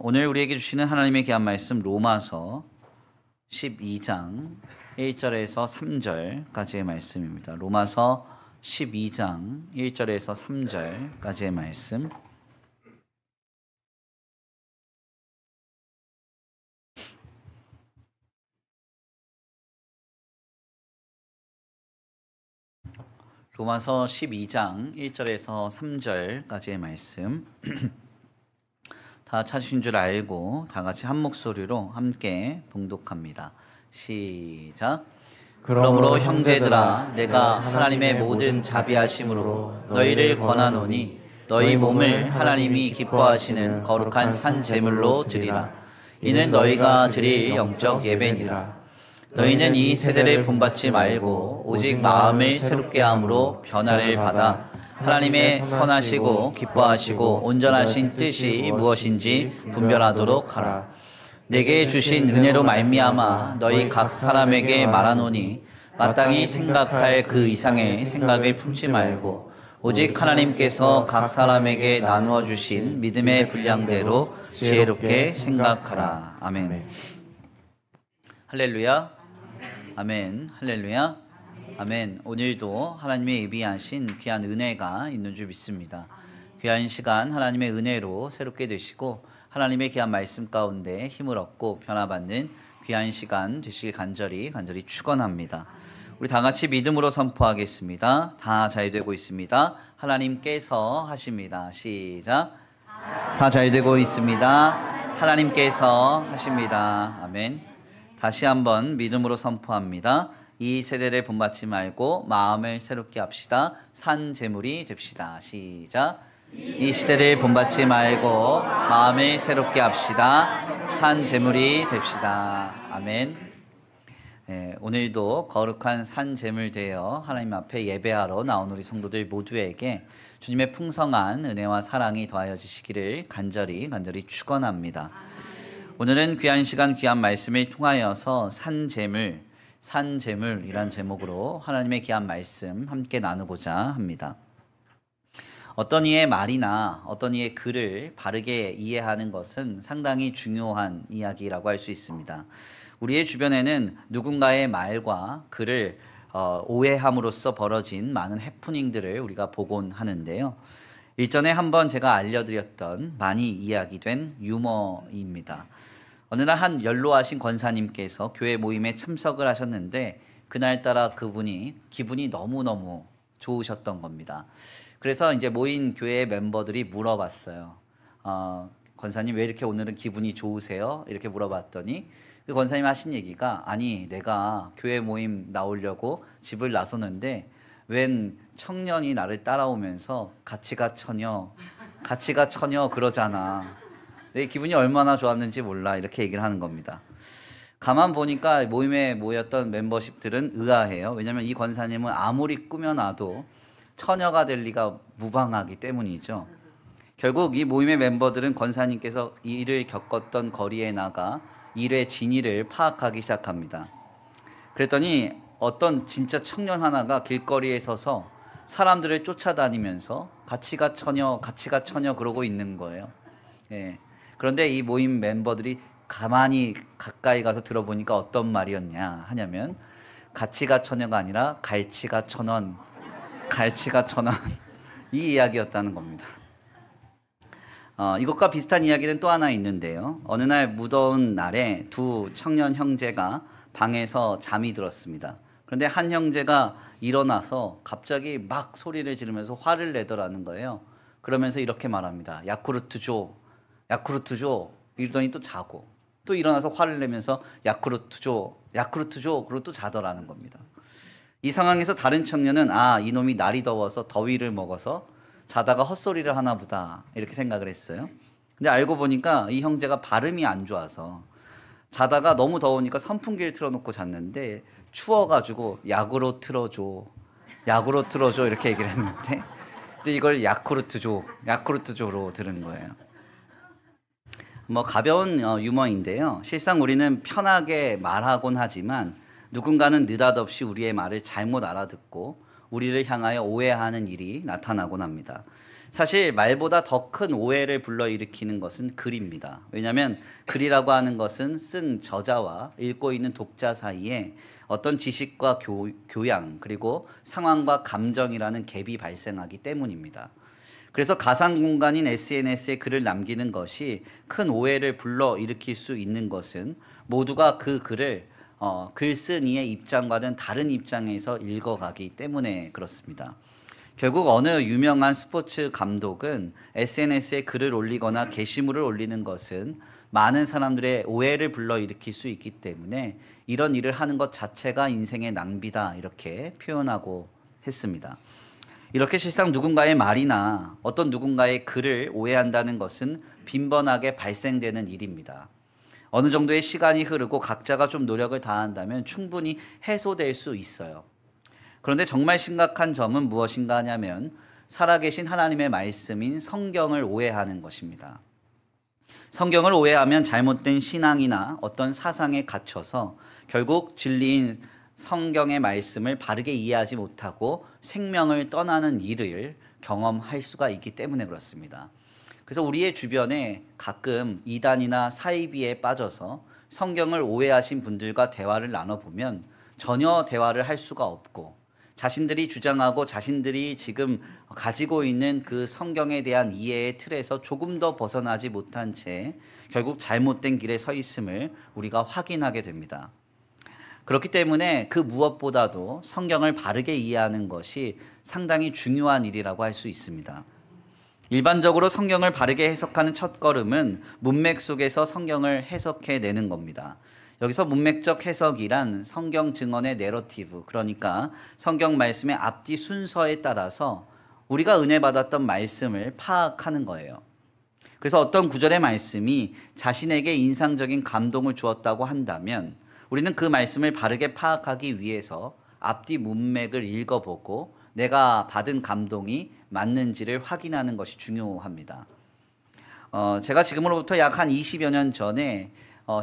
오늘 우리에게 주시는 하나님의 귀한 말씀 로마서 12장 1절에서 3절까지의 말씀입니다. 로마서 12장 1절에서 3절까지의 말씀. 로마서 12장 1절에서 3절까지의 말씀. 다 찾으신 줄 알고 다 같이 한 목소리로 함께 봉독합니다. 시작. 그러므로 형제들아 내가 하나님의 모든 자비하심으로 너희를 권하노니 너희 몸을 하나님이 기뻐하시는 거룩한 산 제물로 드리라. 이는 너희가 드릴 영적 예배니라. 너희는 이 세대를 본받지 말고 오직 마음을 새롭게 함으로 변화를 받아 하나님의 선하시고 기뻐하시고 온전하신 뜻이 무엇인지 분별하도록 하라. 내게 주신 은혜로 말미암아 너희 각 사람에게 말하노니 마땅히 생각할 그 이상의 생각을 품지 말고 오직 하나님께서 각 사람에게 나누어 주신 믿음의 분량대로 지혜롭게 생각하라. 아멘. 할렐루야. 아멘. 할렐루야. 아멘. 오늘도 하나님의 예비하신 귀한 은혜가 있는 줄 믿습니다. 귀한 시간 하나님의 은혜로 새롭게 되시고 하나님의 귀한 말씀 가운데 힘을 얻고 변화받는 귀한 시간 되시길 간절히 축원합니다. 우리 다 같이 믿음으로 선포하겠습니다. 다 잘 되고 있습니다. 하나님께서 하십니다. 시작. 다 잘 되고 있습니다. 하나님께서 하십니다. 아멘. 다시 한번 믿음으로 선포합니다. 이 세대를 본받지 말고 마음을 새롭게 합시다. 산 제물이 됩시다. 시작. 이 시대를 본받지 말고 마음을 새롭게 합시다. 산 제물이 됩시다. 아멘. 오늘도 거룩한 산 제물 되어 하나님 앞에 예배하러 나온 우리 성도들 모두에게 주님의 풍성한 은혜와 사랑이 더하여지시기를 간절히 축원합니다. 오늘은 귀한 시간 귀한 말씀을 통하여서 산제물이란 제목으로 하나님의 귀한 말씀 함께 나누고자 합니다. 어떤 이의 말이나 어떤 이의 글을 바르게 이해하는 것은 상당히 중요한 이야기라고 할 수 있습니다. 우리의 주변에는 누군가의 말과 글을 오해함으로써 벌어진 많은 해프닝들을 우리가 보곤 하는데요. 일전에 한번 제가 알려드렸던 많이 이야기된 유머입니다. 어느 날 한 연로하신 권사님께서 교회 모임에 참석을 하셨는데 그날따라 그분이 기분이 너무너무 좋으셨던 겁니다. 그래서 이제 모인 교회 멤버들이 물어봤어요. 권사님 왜 이렇게 오늘은 기분이 좋으세요? 이렇게 물어봤더니 그 권사님 하신 얘기가 아니 내가 교회 모임 나오려고 집을 나서는데 웬 청년이 나를 따라오면서 같이 가 처녀 그러잖아. 내 기분이 얼마나 좋았는지 몰라 이렇게 얘기를 하는 겁니다. 가만 보니까 모임에 모였던 멤버십들은 의아해요. 왜냐하면 이 권사님은 아무리 꾸며놔도 처녀가 될 리가 무방하기 때문이죠. 결국 이 모임의 멤버들은 권사님께서 일을 겪었던 거리에 나가 일의 진위를 파악하기 시작합니다. 그랬더니 어떤 진짜 청년 하나가 길거리에 서서 사람들을 쫓아다니면서 같이 가 처녀 그러고 있는 거예요. 예. 그런데 이 모임 멤버들이 가만히 가까이 가서 들어보니까 어떤 말이었냐 하냐면 같이 가 처녀가 아니라 갈치가 천원 이 이야기였다는 겁니다. 이것과 비슷한 이야기는 또 하나 있는데요. 어느 날 무더운 날에 두 청년 형제가 방에서 잠이 들었습니다. 그런데 한 형제가 일어나서 갑자기 막 소리를 지르면서 화를 내더라는 거예요. 그러면서 이렇게 말합니다. 야쿠르트 줘. 이러더니 또 자고 또 일어나서 화를 내면서 야쿠르트 줘. 그러고 또 자더라는 겁니다. 이 상황에서 다른 청년은 이놈이 날이 더워서 더위를 먹어서 자다가 헛소리를 하나 보다 이렇게 생각을 했어요. 근데 알고 보니까 이 형제가 발음이 안 좋아서 자다가 너무 더우니까 선풍기를 틀어놓고 잤는데 추워가지고 약으로 틀어줘 이렇게 얘기를 했는데 이제 이걸 야쿠르트조로 들은 거예요. 가벼운 유머인데요. 실상 우리는 편하게 말하곤 하지만 누군가는 느닷없이 우리의 말을 잘못 알아듣고 우리를 향하여 오해하는 일이 나타나곤 합니다. 사실 말보다 더 큰 오해를 불러일으키는 것은 글입니다. 왜냐하면 글이라고 하는 것은 쓴 저자와 읽고 있는 독자 사이에 어떤 지식과 교양 그리고 상황과 감정이라는 갭이 발생하기 때문입니다. 그래서 가상 공간인 SNS에 글을 남기는 것이 큰 오해를 불러일으킬 수 있는 것은 모두가 그 글을 글쓴 이의 입장과는 다른 입장에서 읽어가기 때문에 그렇습니다. 결국 어느 유명한 스포츠 감독은 SNS에 글을 올리거나 게시물을 올리는 것은 많은 사람들의 오해를 불러일으킬 수 있기 때문에 이런 일을 하는 것 자체가 인생의 낭비다 이렇게 표현하고 했습니다. 이렇게 실상 누군가의 말이나 어떤 누군가의 글을 오해한다는 것은 빈번하게 발생되는 일입니다. 어느 정도의 시간이 흐르고 각자가 좀 노력을 다한다면 충분히 해소될 수 있어요. 그런데 정말 심각한 점은 무엇인가 하냐면 살아계신 하나님의 말씀인 성경을 오해하는 것입니다. 성경을 오해하면 잘못된 신앙이나 어떤 사상에 갇혀서 결국 진리인 성경의 말씀을 바르게 이해하지 못하고 생명을 떠나는 일을 경험할 수가 있기 때문에 그렇습니다. 그래서 우리의 주변에 가끔 이단이나 사이비에 빠져서 성경을 오해하신 분들과 대화를 나눠보면 전혀 대화를 할 수가 없고 자신들이 주장하고 자신들이 지금 가지고 있는 그 성경에 대한 이해의 틀에서 조금 더 벗어나지 못한 채 결국 잘못된 길에 서 있음을 우리가 확인하게 됩니다. 그렇기 때문에 그 무엇보다도 성경을 바르게 이해하는 것이 상당히 중요한 일이라고 할 수 있습니다. 일반적으로 성경을 바르게 해석하는 첫걸음은 문맥 속에서 성경을 해석해내는 겁니다. 여기서 문맥적 해석이란 성경 증언의 내러티브, 그러니까 성경 말씀의 앞뒤 순서에 따라서 우리가 은혜 받았던 말씀을 파악하는 거예요. 그래서 어떤 구절의 말씀이 자신에게 인상적인 감동을 주었다고 한다면 우리는 그 말씀을 바르게 파악하기 위해서 앞뒤 문맥을 읽어보고 내가 받은 감동이 맞는지를 확인하는 것이 중요합니다. 제가 지금으로부터 약 한 20여 년 전에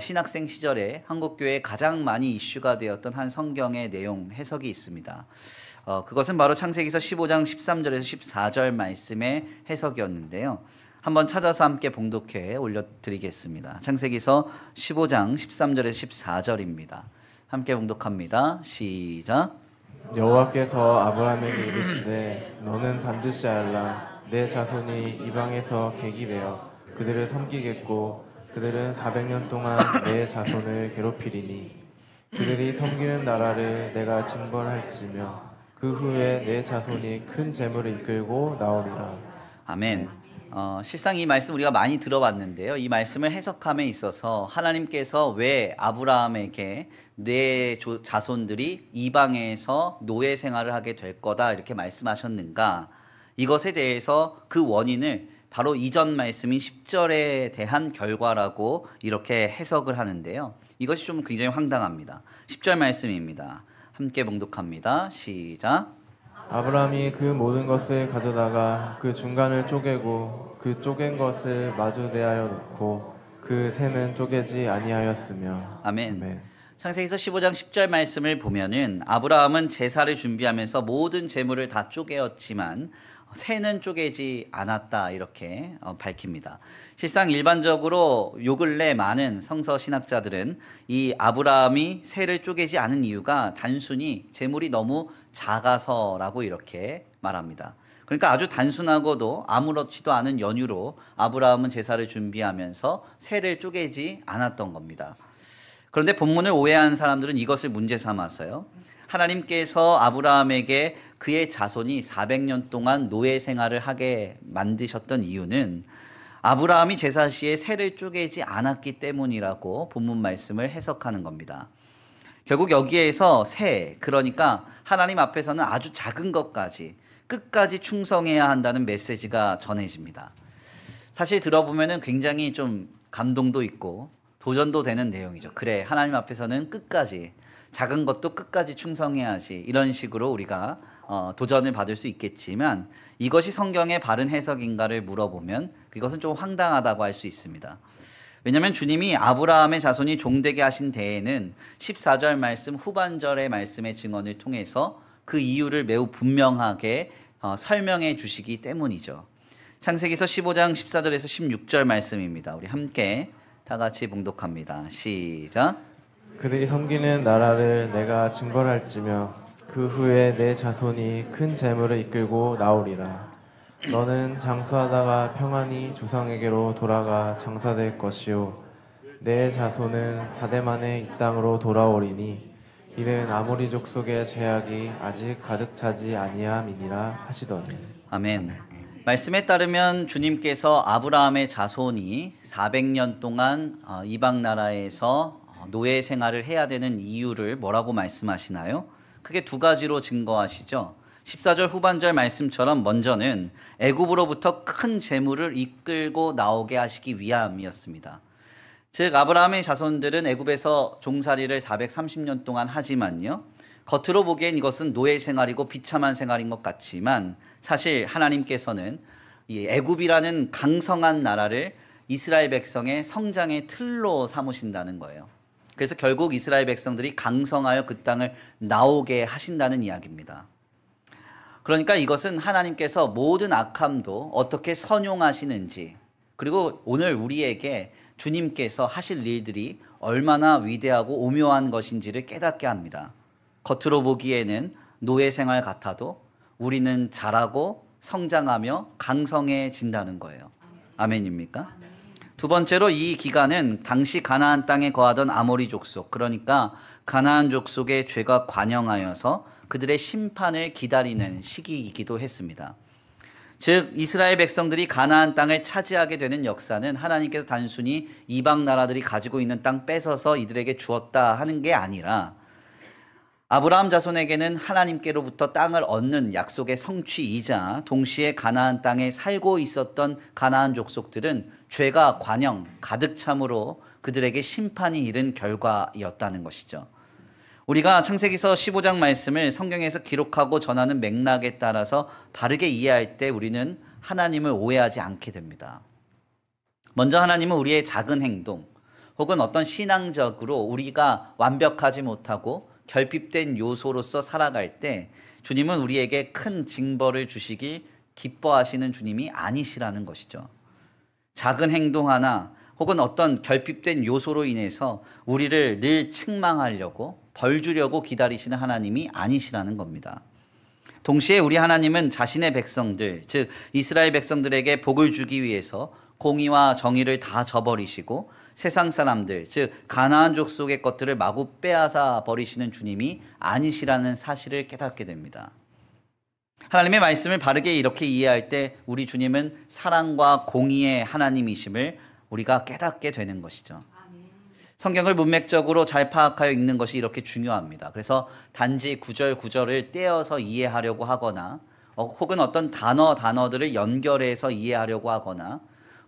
신학생 시절에 한국교회에 가장 많이 이슈가 되었던 한 성경의 내용 해석이 있습니다. 그것은 바로 창세기서 15장 13절에서 14절 말씀의 해석이었는데요. 한번 찾아서 함께 봉독해 올려드리겠습니다. 창세기서 15장 13절에서 14절입니다. 함께 봉독합니다. 시작. 여호와께서 아브라함에게 이르시되 너는 반드시 알라 내 자손이 이방에서 객이 되어 그들을 섬기겠고 그들은 400년 동안 내 자손을 괴롭히리니 그들이 섬기는 나라를 내가 징벌할지며 그 후에 내 자손이 큰 재물을 이끌고 나오리라. 아멘. 실상 이 말씀 우리가 많이 들어봤는데요. 이 말씀을 해석함에 있어서 하나님께서 왜 아브라함에게 내 자손들이 이방에서 노예 생활을 하게 될 거다 이렇게 말씀하셨는가? 이것에 대해서 그 원인을 바로 이전 말씀인 10절에 대한 결과라고 이렇게 해석을 하는데요. 이것이 좀 굉장히 황당합니다. 10절 말씀입니다. 함께 봉독합니다. 시작. 아브라함이 그 모든 것을 가져다가 그 중간을 쪼개고 그 쪼갠 것을 마주 대하여 놓고 그 새는 쪼개지 아니하였으며. 아멘. 아멘. 창세기서 15장 10절 말씀을 보면은 아브라함은 제사를 준비하면서 모든 재물을 다 쪼개었지만 새는 쪼개지 않았다 이렇게 밝힙니다. 실상 일반적으로 요 근래 많은 성서 신학자들은 이 아브라함이 새를 쪼개지 않은 이유가 단순히 재물이 너무 작아서라고 이렇게 말합니다. 그러니까 아주 단순하고도 아무렇지도 않은 연유로 아브라함은 제사를 준비하면서 새를 쪼개지 않았던 겁니다. 그런데 본문을 오해한 사람들은 이것을 문제 삼아서요. 하나님께서 아브라함에게 그의 자손이 400년 동안 노예 생활을 하게 만드셨던 이유는 아브라함이 제사 시에 새를 쪼개지 않았기 때문이라고 본문 말씀을 해석하는 겁니다. 결국 여기에서 새, 그러니까 하나님 앞에서는 아주 작은 것까지 끝까지 충성해야 한다는 메시지가 전해집니다. 사실 들어보면은 굉장히 좀 감동도 있고 도전도 되는 내용이죠. 그래, 하나님 앞에서는 끝까지 작은 것도 끝까지 충성해야지 이런 식으로 우리가 도전을 받을 수 있겠지만 이것이 성경의 바른 해석인가를 물어보면 그것은 좀 황당하다고 할 수 있습니다. 왜냐하면 주님이 아브라함의 자손이 종되게 하신 데에는 14절 말씀 후반절의 말씀의 증언을 통해서 그 이유를 매우 분명하게 설명해 주시기 때문이죠. 창세기서 15장 14절에서 16절 말씀입니다. 우리 함께 다 같이 봉독합니다. 시작. 그들이 섬기는 나라를 내가 증벌할지며 그 후에 내 자손이 큰 재물을 이끌고 나오리라. 너는 장수하다가 평안히 조상에게로 돌아가 장사될 것이요 내 자손은 4대 만에 이 땅으로 돌아오리니 이는 아모리 족속의 죄악이 아직 가득 차지 아니함이니라 하시더니. 아멘. 말씀에 따르면 주님께서 아브라함의 자손이 400년 동안 이방 나라에서 노예 생활을 해야 되는 이유를 뭐라고 말씀하시나요? 크게 두 가지로 증거하시죠. 14절 후반절 말씀처럼 먼저는 애굽으로부터 큰 재물을 이끌고 나오게 하시기 위함이었습니다. 즉 아브라함의 자손들은 애굽에서 종살이를 430년 동안 하지만요. 겉으로 보기엔 이것은 노예 생활이고 비참한 생활인 것 같지만 사실 하나님께서는 이 애굽이라는 강성한 나라를 이스라엘 백성의 성장의 틀로 삼으신다는 거예요. 그래서 결국 이스라엘 백성들이 강성하여 그 땅을 나오게 하신다는 이야기입니다. 그러니까 이것은 하나님께서 모든 악함도 어떻게 선용하시는지, 그리고 오늘 우리에게 주님께서 하실 일들이 얼마나 위대하고 오묘한 것인지를 깨닫게 합니다. 겉으로 보기에는 노예 생활 같아도 우리는 자라고 성장하며 강성해진다는 거예요. 아멘입니까? 두 번째로 이 기간은 당시 가나안 땅에 거하던 아모리 족속, 그러니까 가나안 족속의 죄가 관영하여서 그들의 심판을 기다리는 시기이기도 했습니다. 즉 이스라엘 백성들이 가나안 땅을 차지하게 되는 역사는 하나님께서 단순히 이방 나라들이 가지고 있는 땅 뺏어서 이들에게 주었다 하는 게 아니라 아브라함 자손에게는 하나님께로부터 땅을 얻는 약속의 성취이자 동시에 가나안 땅에 살고 있었던 가나안 족속들은 죄가 관영 가득 참으로 그들에게 심판이 이른 결과였다는 것이죠. 우리가 창세기서 15장 말씀을 성경에서 기록하고 전하는 맥락에 따라서 바르게 이해할 때 우리는 하나님을 오해하지 않게 됩니다. 먼저 하나님은 우리의 작은 행동 혹은 어떤 신앙적으로 우리가 완벽하지 못하고 결핍된 요소로서 살아갈 때 주님은 우리에게 큰 징벌을 주시길 기뻐하시는 주님이 아니시라는 것이죠. 작은 행동 하나 혹은 어떤 결핍된 요소로 인해서 우리를 늘 책망하려고 벌 주려고 기다리시는 하나님이 아니시라는 겁니다. 동시에 우리 하나님은 자신의 백성들, 즉 이스라엘 백성들에게 복을 주기 위해서 공의와 정의를 다 저버리시고 세상 사람들, 즉 가나안 족속의 것들을 마구 빼앗아 버리시는 주님이 아니시라는 사실을 깨닫게 됩니다. 하나님의 말씀을 바르게 이렇게 이해할 때 우리 주님은 사랑과 공의의 하나님이심을 우리가 깨닫게 되는 것이죠. 성경을 문맥적으로 잘 파악하여 읽는 것이 이렇게 중요합니다. 그래서 단지 구절을 떼어서 이해하려고 하거나 혹은 어떤 단어들을 연결해서 이해하려고 하거나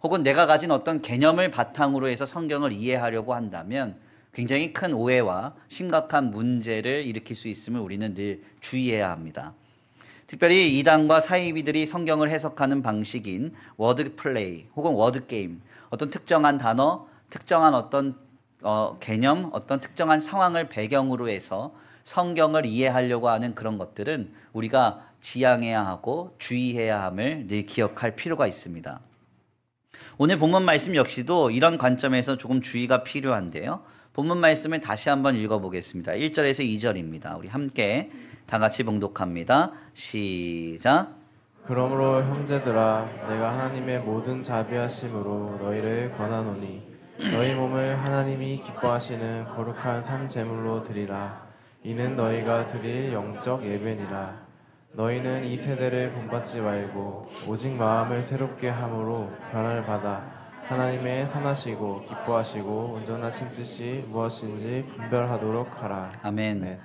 혹은 내가 가진 어떤 개념을 바탕으로 해서 성경을 이해하려고 한다면 굉장히 큰 오해와 심각한 문제를 일으킬 수 있음을 우리는 늘 주의해야 합니다. 특별히 이단과 사이비들이 성경을 해석하는 방식인 워드 플레이 혹은 워드 게임, 어떤 특정한 단어, 특정한 어떤 개념, 어떤 특정한 상황을 배경으로 해서 성경을 이해하려고 하는 그런 것들은 우리가 지양해야 하고 주의해야 함을 늘 기억할 필요가 있습니다. 오늘 본문 말씀 역시도 이런 관점에서 조금 주의가 필요한데요. 본문 말씀을 다시 한번 읽어보겠습니다. 1절에서 2절입니다. 우리 함께 다 같이 봉독합니다. 시작. 그러므로 형제들아 내가 하나님의 모든 자비하심으로 너희를 권하노니 너희 몸을 하나님이 기뻐하시는 거룩한 산 제물로 드리라. 이는 너희가 드릴 영적 예배니라. 너희는 이 세대를 본받지 말고 오직 마음을 새롭게 함으로 변화를 받아 하나님의 선하시고 기뻐하시고 온전하신 뜻이 무엇인지 분별하도록 하라. 아멘. 네.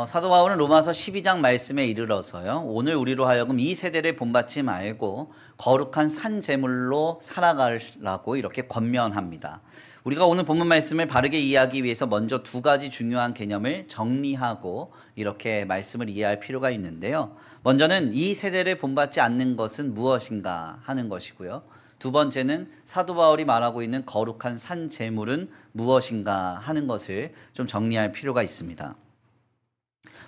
사도 바울은 로마서 12장 말씀에 이르러서요. 오늘 우리로 하여금 이 세대를 본받지 말고 거룩한 산 제물로 살아가라고 이렇게 권면합니다. 우리가 오늘 본문 말씀을 바르게 이해하기 위해서 먼저 두 가지 중요한 개념을 정리하고 이렇게 말씀을 이해할 필요가 있는데요. 먼저는 이 세대를 본받지 않는 것은 무엇인가 하는 것이고요. 두 번째는 사도 바울이 말하고 있는 거룩한 산 제물은 무엇인가 하는 것을 좀 정리할 필요가 있습니다.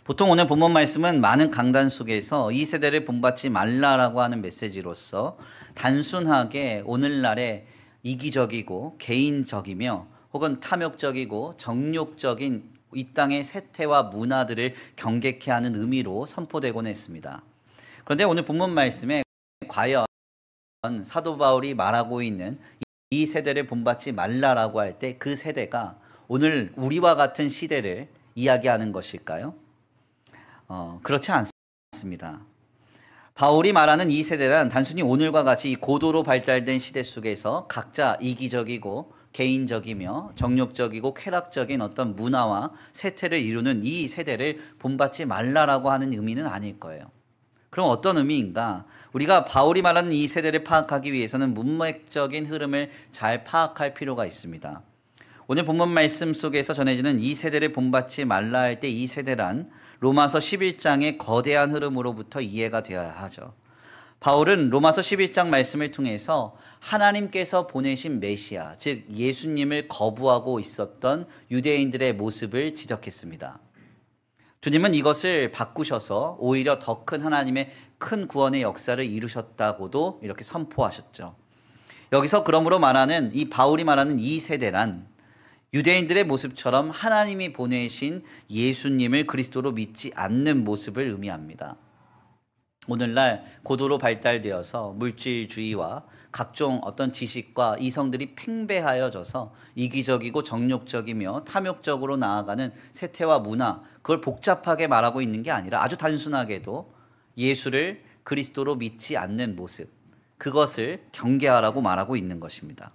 보통 오늘 본문 말씀은 많은 강단 속에서 이 세대를 본받지 말라라고 하는 메시지로서 단순하게 오늘날의 이기적이고 개인적이며 혹은 탐욕적이고 정욕적인 이 땅의 세태와 문화들을 경계케 하는 의미로 선포되곤 했습니다. 그런데 오늘 본문 말씀에 과연 사도 바울이 말하고 있는 이 세대를 본받지 말라라고 할 때 그 세대가 오늘 우리와 같은 시대를 이야기하는 것일까요? 그렇지 않습니다. 바울이 말하는 이 세대란 단순히 오늘과 같이 이 고도로 발달된 시대 속에서 각자 이기적이고 개인적이며 정욕적이고 쾌락적인 어떤 문화와 세태를 이루는 이 세대를 본받지 말라라고 하는 의미는 아닐 거예요. 그럼 어떤 의미인가? 우리가 바울이 말하는 이 세대를 파악하기 위해서는 문맥적인 흐름을 잘 파악할 필요가 있습니다. 오늘 본문 말씀 속에서 전해지는 이 세대를 본받지 말라 할 때 이 세대란 로마서 11장의 거대한 흐름으로부터 이해가 되어야 하죠. 바울은 로마서 11장 말씀을 통해서 하나님께서 보내신 메시아, 즉 예수님을 거부하고 있었던 유대인들의 모습을 지적했습니다. 주님은 이것을 바꾸셔서 오히려 더 큰 하나님의 큰 구원의 역사를 이루셨다고도 이렇게 선포하셨죠. 여기서 그러므로 말하는 이 바울이 말하는 이 세대란 유대인들의 모습처럼 하나님이 보내신 예수님을 그리스도로 믿지 않는 모습을 의미합니다. 오늘날 고도로 발달되어서 물질주의와 각종 어떤 지식과 이성들이 팽배하여져서 이기적이고 정욕적이며 탐욕적으로 나아가는 세태와 문화, 그걸 복잡하게 말하고 있는 게 아니라 아주 단순하게도 예수를 그리스도로 믿지 않는 모습, 그것을 경계하라고 말하고 있는 것입니다.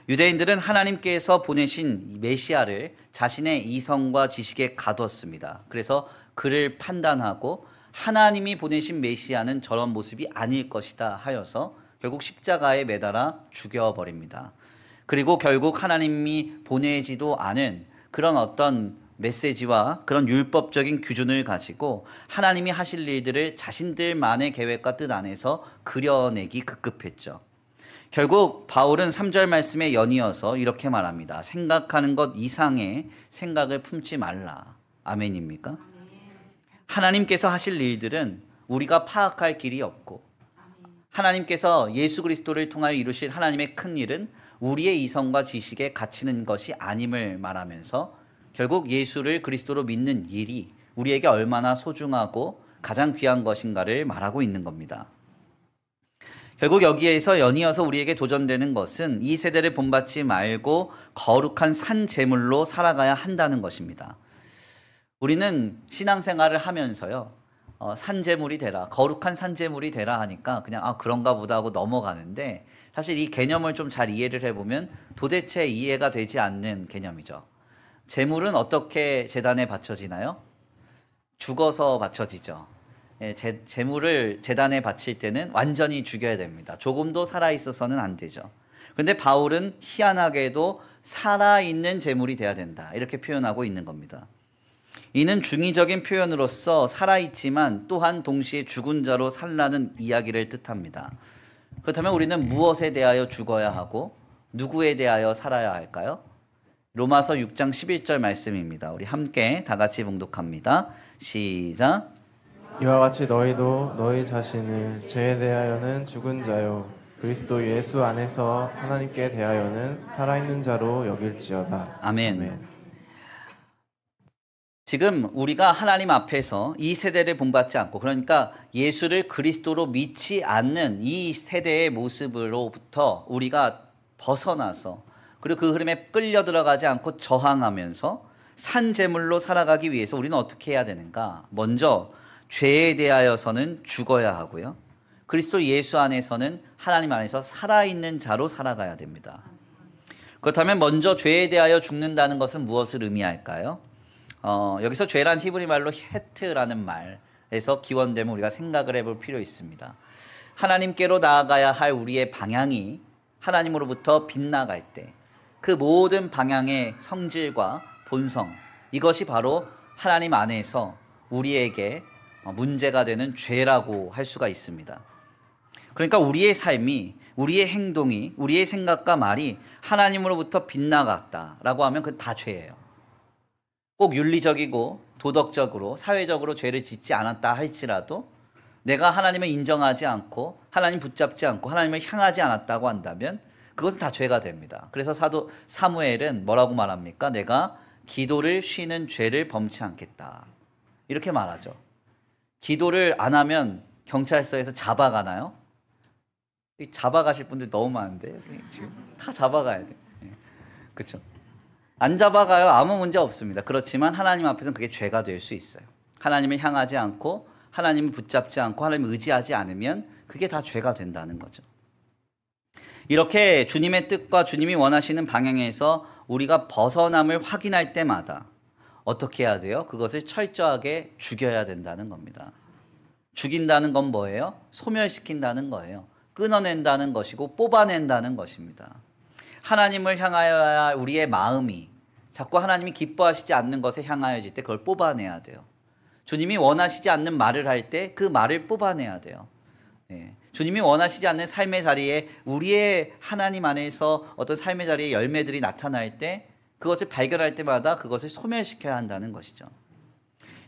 유대인들은 하나님께서 보내신 메시아를 자신의 이성과 지식에 가두었습니다. 그래서 그를 판단하고 하나님이 보내신 메시아는 저런 모습이 아닐 것이다 하여서 결국 십자가에 매달아 죽여버립니다. 그리고 결국 하나님이 보내지도 않은 그런 어떤 메시지와 그런 율법적인 기준을 가지고 하나님이 하실 일들을 자신들만의 계획과 뜻 안에서 그려내기 급급했죠. 결국 바울은 3절 말씀에 연이어서 이렇게 말합니다. 생각하는 것 이상의 생각을 품지 말라. 아멘입니까? 하나님께서 하실 일들은 우리가 파악할 길이 없고 하나님께서 예수 그리스도를 통하여 이루실 하나님의 큰 일은 우리의 이성과 지식에 갇히는 것이 아님을 말하면서 결국 예수를 그리스도로 믿는 일이 우리에게 얼마나 소중하고 가장 귀한 것인가를 말하고 있는 겁니다. 결국 여기에서 연이어서 우리에게 도전되는 것은 이 세대를 본받지 말고 거룩한 산 제물로 살아가야 한다는 것입니다. 우리는 신앙생활을 하면서요, 산제물이 되라, 거룩한 산제물이 되라 하니까 그냥 그런가 보다 하고 넘어가는데 사실 이 개념을 좀 잘 이해를 해보면 도대체 이해가 되지 않는 개념이죠. 제물은 어떻게 제단에 바쳐지나요? 죽어서 바쳐지죠. 제물을 제단에 바칠 때는 완전히 죽여야 됩니다. 조금도 살아있어서는 안 되죠. 그런데 바울은 희한하게도 살아있는 제물이 돼야 된다, 이렇게 표현하고 있는 겁니다. 이는 중의적인 표현으로서 살아있지만 또한 동시에 죽은 자로 살라는 이야기를 뜻합니다. 그렇다면 우리는 무엇에 대하여 죽어야 하고 누구에 대하여 살아야 할까요? 로마서 6장 11절 말씀입니다. 우리 함께 다 같이 봉독합니다. 시작. 이와 같이 너희도 너희 자신을 죄에 대하여는 죽은 자요 그리스도 예수 안에서 하나님께 대하여는 살아있는 자로 여길지어다. 아멘. 지금 우리가 하나님 앞에서 이 세대를 본받지 않고, 그러니까 예수를 그리스도로 믿지 않는 이 세대의 모습으로부터 우리가 벗어나서, 그리고 그 흐름에 끌려 들어가지 않고 저항하면서 산제물로 살아가기 위해서 우리는 어떻게 해야 되는가? 먼저 죄에 대하여서는 죽어야 하고요, 그리스도 예수 안에서는 하나님 안에서 살아있는 자로 살아가야 됩니다. 그렇다면 먼저 죄에 대하여 죽는다는 것은 무엇을 의미할까요? 여기서 죄란 히브리 말로 헤트라는 말에서 기원되면 우리가 생각을 해볼 필요 있습니다. 하나님께로 나아가야 할 우리의 방향이 하나님으로부터 빗나갈 때 그 모든 방향의 성질과 본성, 이것이 바로 하나님 안에서 우리에게 문제가 되는 죄라고 할 수가 있습니다. 그러니까 우리의 삶이, 우리의 행동이, 우리의 생각과 말이 하나님으로부터 빗나갔다라고 하면 그건 다 죄예요. 꼭 윤리적이고 도덕적으로 사회적으로 죄를 짓지 않았다 할지라도 내가 하나님을 인정하지 않고 하나님 붙잡지 않고 하나님을 향하지 않았다고 한다면 그것은 다 죄가 됩니다. 그래서 사도 사무엘은 뭐라고 말합니까? 내가 기도를 쉬는 죄를 범치 않겠다. 이렇게 말하죠. 기도를 안 하면 경찰서에서 잡아가나요? 잡아가실 분들 너무 많은데 지금 다 잡아가야 돼. 그렇죠? 안 잡아가요. 아무 문제 없습니다. 그렇지만 하나님 앞에서는 그게 죄가 될 수 있어요. 하나님을 향하지 않고 하나님을 붙잡지 않고 하나님을 의지하지 않으면 그게 다 죄가 된다는 거죠. 이렇게 주님의 뜻과 주님이 원하시는 방향에서 우리가 벗어남을 확인할 때마다 어떻게 해야 돼요? 그것을 철저하게 죽여야 된다는 겁니다. 죽인다는 건 뭐예요? 소멸시킨다는 거예요. 끊어낸다는 것이고 뽑아낸다는 것입니다. 하나님을 향하여야 우리의 마음이 자꾸 하나님이 기뻐하시지 않는 것에 향하여질 때 그걸 뽑아내야 돼요. 주님이 원하시지 않는 말을 할 때 그 말을 뽑아내야 돼요. 주님이 원하시지 않는 삶의 자리에 우리의 하나님 안에서 어떤 삶의 자리에 열매들이 나타날 때 그것을 발견할 때마다 그것을 소멸시켜야 한다는 것이죠.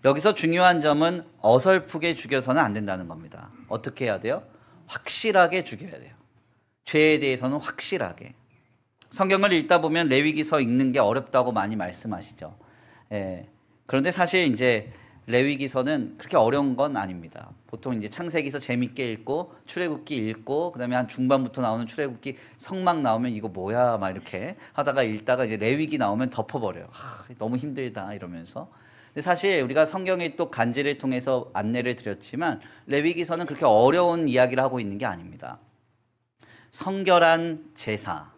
여기서 중요한 점은 어설프게 죽여서는 안 된다는 겁니다. 어떻게 해야 돼요? 확실하게 죽여야 돼요. 죄에 대해서는 확실하게. 성경을 읽다 보면 레위기서 읽는 게 어렵다고 많이 말씀하시죠. 그런데 사실 이제 레위기서는 그렇게 어려운 건 아닙니다. 보통 이제 창세기서 재밌게 읽고 출애굽기 읽고 그다음에 한 중반부터 나오는 출애굽기 성막 나오면 이거 뭐야 막 이렇게 하다가 읽다가 이제 레위기 나오면 덮어버려요. 너무 힘들다 이러면서. 근데 사실 우리가 성경의 또 간지를 통해서 안내를 드렸지만 레위기서는 그렇게 어려운 이야기를 하고 있는 게 아닙니다. 성결한 제사.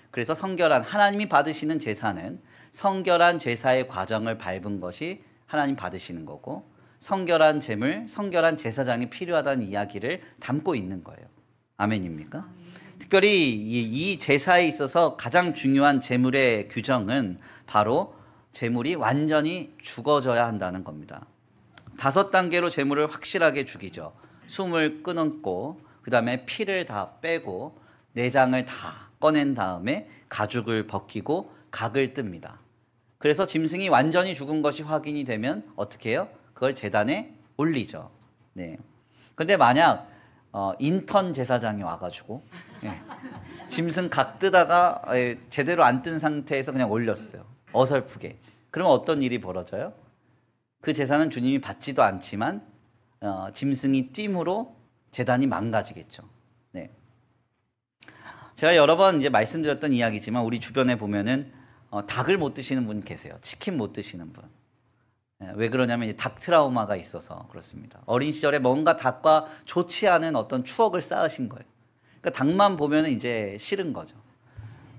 그래서 성결한 하나님이 받으시는 제사는 성결한 제사의 과정을 밟은 것이 하나님 받으시는 거고 성결한 제물, 성결한 제사장이 필요하다는 이야기를 담고 있는 거예요. 아멘입니까? 특별히 이 제사에 있어서 가장 중요한 제물의 규정은 바로 제물이 완전히 죽어져야 한다는 겁니다. 5단계로 제물을 확실하게 죽이죠. 숨을 끊고 그 다음에 피를 다 빼고 내장을 다 꺼낸 다음에 가죽을 벗기고 각을 뜹니다. 그래서 짐승이 완전히 죽은 것이 확인이 되면 어떻게 해요? 그걸 제단에 올리죠. 근데 만약 인턴 제사장이 와가지고 짐승 각 뜨다가 제대로 안 뜬 상태에서 그냥 올렸어요. 어설프게. 그러면 어떤 일이 벌어져요? 그 제사는 주님이 받지도 않지만 짐승이 뜀으로 제단이 망가지겠죠. 제가 여러 번 이제 말씀드렸던 이야기지만 우리 주변에 보면은 닭을 못 드시는 분 계세요. 치킨 못 드시는 분. 왜 그러냐면 이제 닭 트라우마가 있어서 그렇습니다. 어린 시절에 뭔가 닭과 좋지 않은 어떤 추억을 쌓으신 거예요. 그러니까 닭만 보면은 이제 싫은 거죠.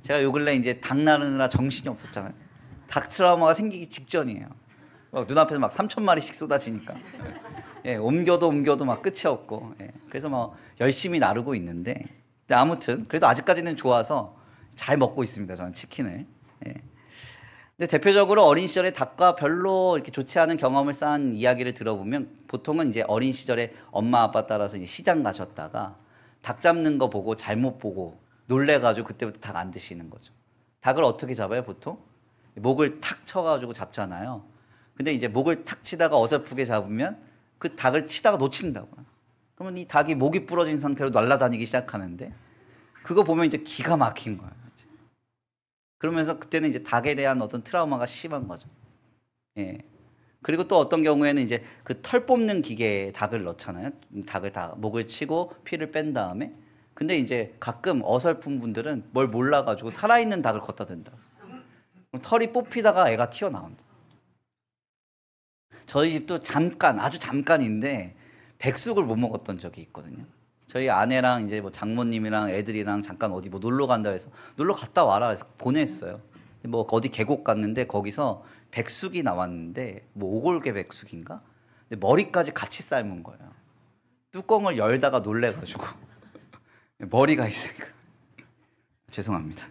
제가 요 근래 이제 닭 나르느라 정신이 없었잖아요. 닭 트라우마가 생기기 직전이에요. 눈앞에서 막 3,000마리씩 쏟아지니까. 옮겨도 막 끝이 없고. 그래서 뭐 열심히 나르고 있는데 근데 아무튼 그래도 아직까지는 좋아서 잘 먹고 있습니다. 저는 치킨을. 근데 대표적으로 어린 시절에 닭과 별로 이렇게 좋지 않은 경험을 쌓은 이야기를 들어보면 보통은 이제 어린 시절에 엄마 아빠 따라서 이제 시장 가셨다가 닭 잡는 거 보고 잘못 보고 놀래가지고 그때부터 닭 안 드시는 거죠. 닭을 어떻게 잡아요 보통? 목을 탁 쳐가지고 잡잖아요. 근데 이제 목을 탁 치다가 어설프게 잡으면 그 닭을 치다가 놓친다고요. 그러면 이 닭이 목이 부러진 상태로 날아다니기 시작하는데 그거 보면 이제 기가 막힌 거예요. 그러면서 그때는 이제 닭에 대한 어떤 트라우마가 심한 거죠. 그리고 또 어떤 경우에는 이제 그 털 뽑는 기계에 닭을 넣잖아요. 닭을 다 목을 치고 피를 뺀 다음에. 근데 이제 가끔 어설픈 분들은 뭘 몰라가지고 살아있는 닭을 걷다 댄다. 그럼 털이 뽑히다가 애가 튀어나온다. 저희 집도 잠깐, 아주 잠깐인데 백숙을 못 먹었던 적이 있거든요. 저희 아내랑 이제 뭐 장모님이랑 애들이랑 잠깐 어디 뭐 놀러 간다 해서 놀러 갔다 와라 해서 보냈어요. 뭐 어디 계곡 갔는데 거기서 백숙이 나왔는데 뭐 오골계 백숙인가? 근데 머리까지 같이 삶은 거예요. 뚜껑을 열다가 놀래가지고 머리가 있으니까 죄송합니다.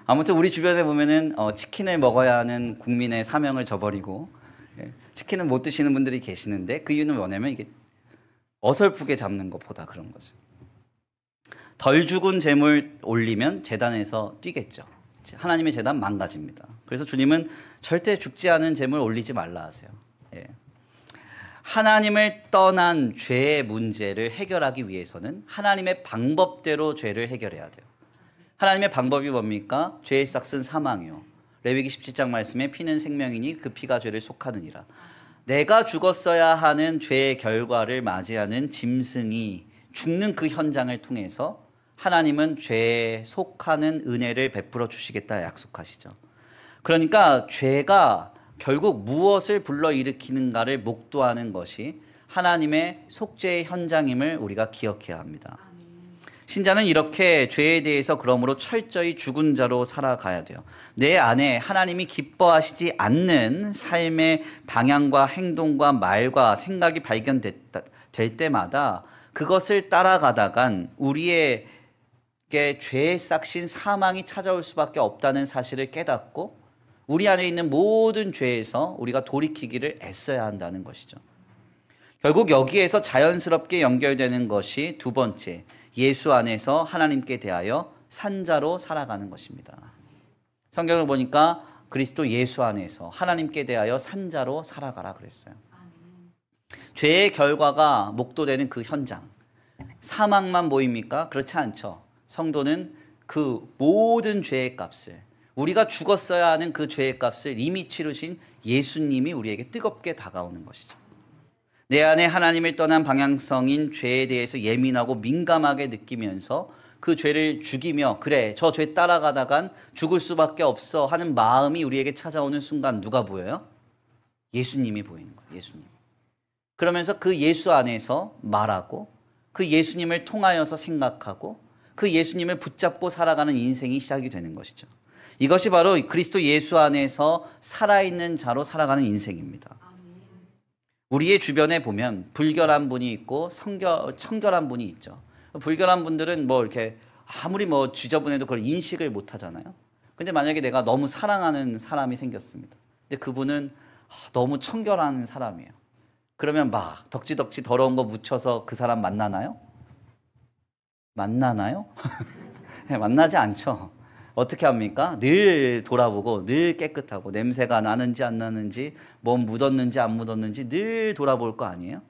아무튼 우리 주변에 보면은 치킨을 먹어야 하는 국민의 사명을 저버리고 치킨을 못 드시는 분들이 계시는데 그 이유는 뭐냐면 이게 어설프게 잡는 것보다 그런 거죠. 덜 죽은 재물 올리면 제단에서 뛰겠죠. 하나님의 제단 망가집니다. 그래서 주님은 절대 죽지 않은 제물 올리지 말라 하세요. 예. 하나님을 떠난 죄의 문제를 해결하기 위해서는 하나님의 방법대로 죄를 해결해야 돼요. 하나님의 방법이 뭡니까? 죄의 싹은 사망이요. 레위기 17장 말씀에 피는 생명이니 그 피가 죄를 속하느니라. 내가 죽었어야 하는 죄의 결과를 맞이하는 짐승이 죽는 그 현장을 통해서 하나님은 죄에 속하는 은혜를 베풀어 주시겠다 약속하시죠. 그러니까 죄가 결국 무엇을 불러일으키는가를 목도하는 것이 하나님의 속죄의 현장임을 우리가 기억해야 합니다. 신자는 이렇게 죄에 대해서 그러므로 철저히 죽은 자로 살아가야 돼요. 내 안에 하나님이 기뻐하시지 않는 삶의 방향과 행동과 말과 생각이 발견될 때마다 그것을 따라가다간 우리에게 죄의 싹신 사망이 찾아올 수밖에 없다는 사실을 깨닫고 우리 안에 있는 모든 죄에서 우리가 돌이키기를 애써야 한다는 것이죠. 결국 여기에서 자연스럽게 연결되는 것이 두 번째, 예수 안에서 하나님께 대하여 산자로 살아가는 것입니다. 성경을 보니까 그리스도 예수 안에서 하나님께 대하여 산자로 살아가라 그랬어요. 죄의 결과가 목도되는 그 현장, 사망만 보입니까? 그렇지 않죠. 성도는 그 모든 죄의 값을, 우리가 죽었어야 하는 그 죄의 값을 이미 치르신 예수님이 우리에게 뜨겁게 다가오는 것이죠. 내 안에 하나님을 떠난 방향성인 죄에 대해서 예민하고 민감하게 느끼면서 그 죄를 죽이며 그래 저 죄 따라가다간 죽을 수밖에 없어 하는 마음이 우리에게 찾아오는 순간 누가 보여요? 예수님이 보이는 거예요. 예수님. 그러면서 그 예수 안에서 말하고 그 예수님을 통하여서 생각하고 그 예수님을 붙잡고 살아가는 인생이 시작이 되는 것이죠. 이것이 바로 그리스도 예수 안에서 살아있는 자로 살아가는 인생입니다. 우리의 주변에 보면 불결한 분이 있고 청결한 분이 있죠. 불결한 분들은 뭐 이렇게 아무리 뭐 지저분해도 그걸 인식을 못 하잖아요. 근데 만약에 내가 너무 사랑하는 사람이 생겼습니다. 근데 그분은 너무 청결한 사람이에요. 그러면 막 덕지덕지 더러운 거 묻혀서 그 사람 만나나요? 만나나요? 만나지 않죠. 어떻게 합니까? 늘 돌아보고 늘 깨끗하고 냄새가 나는지 안 나는지 뭐 묻었는지 안 묻었는지 늘 돌아볼 거 아니에요?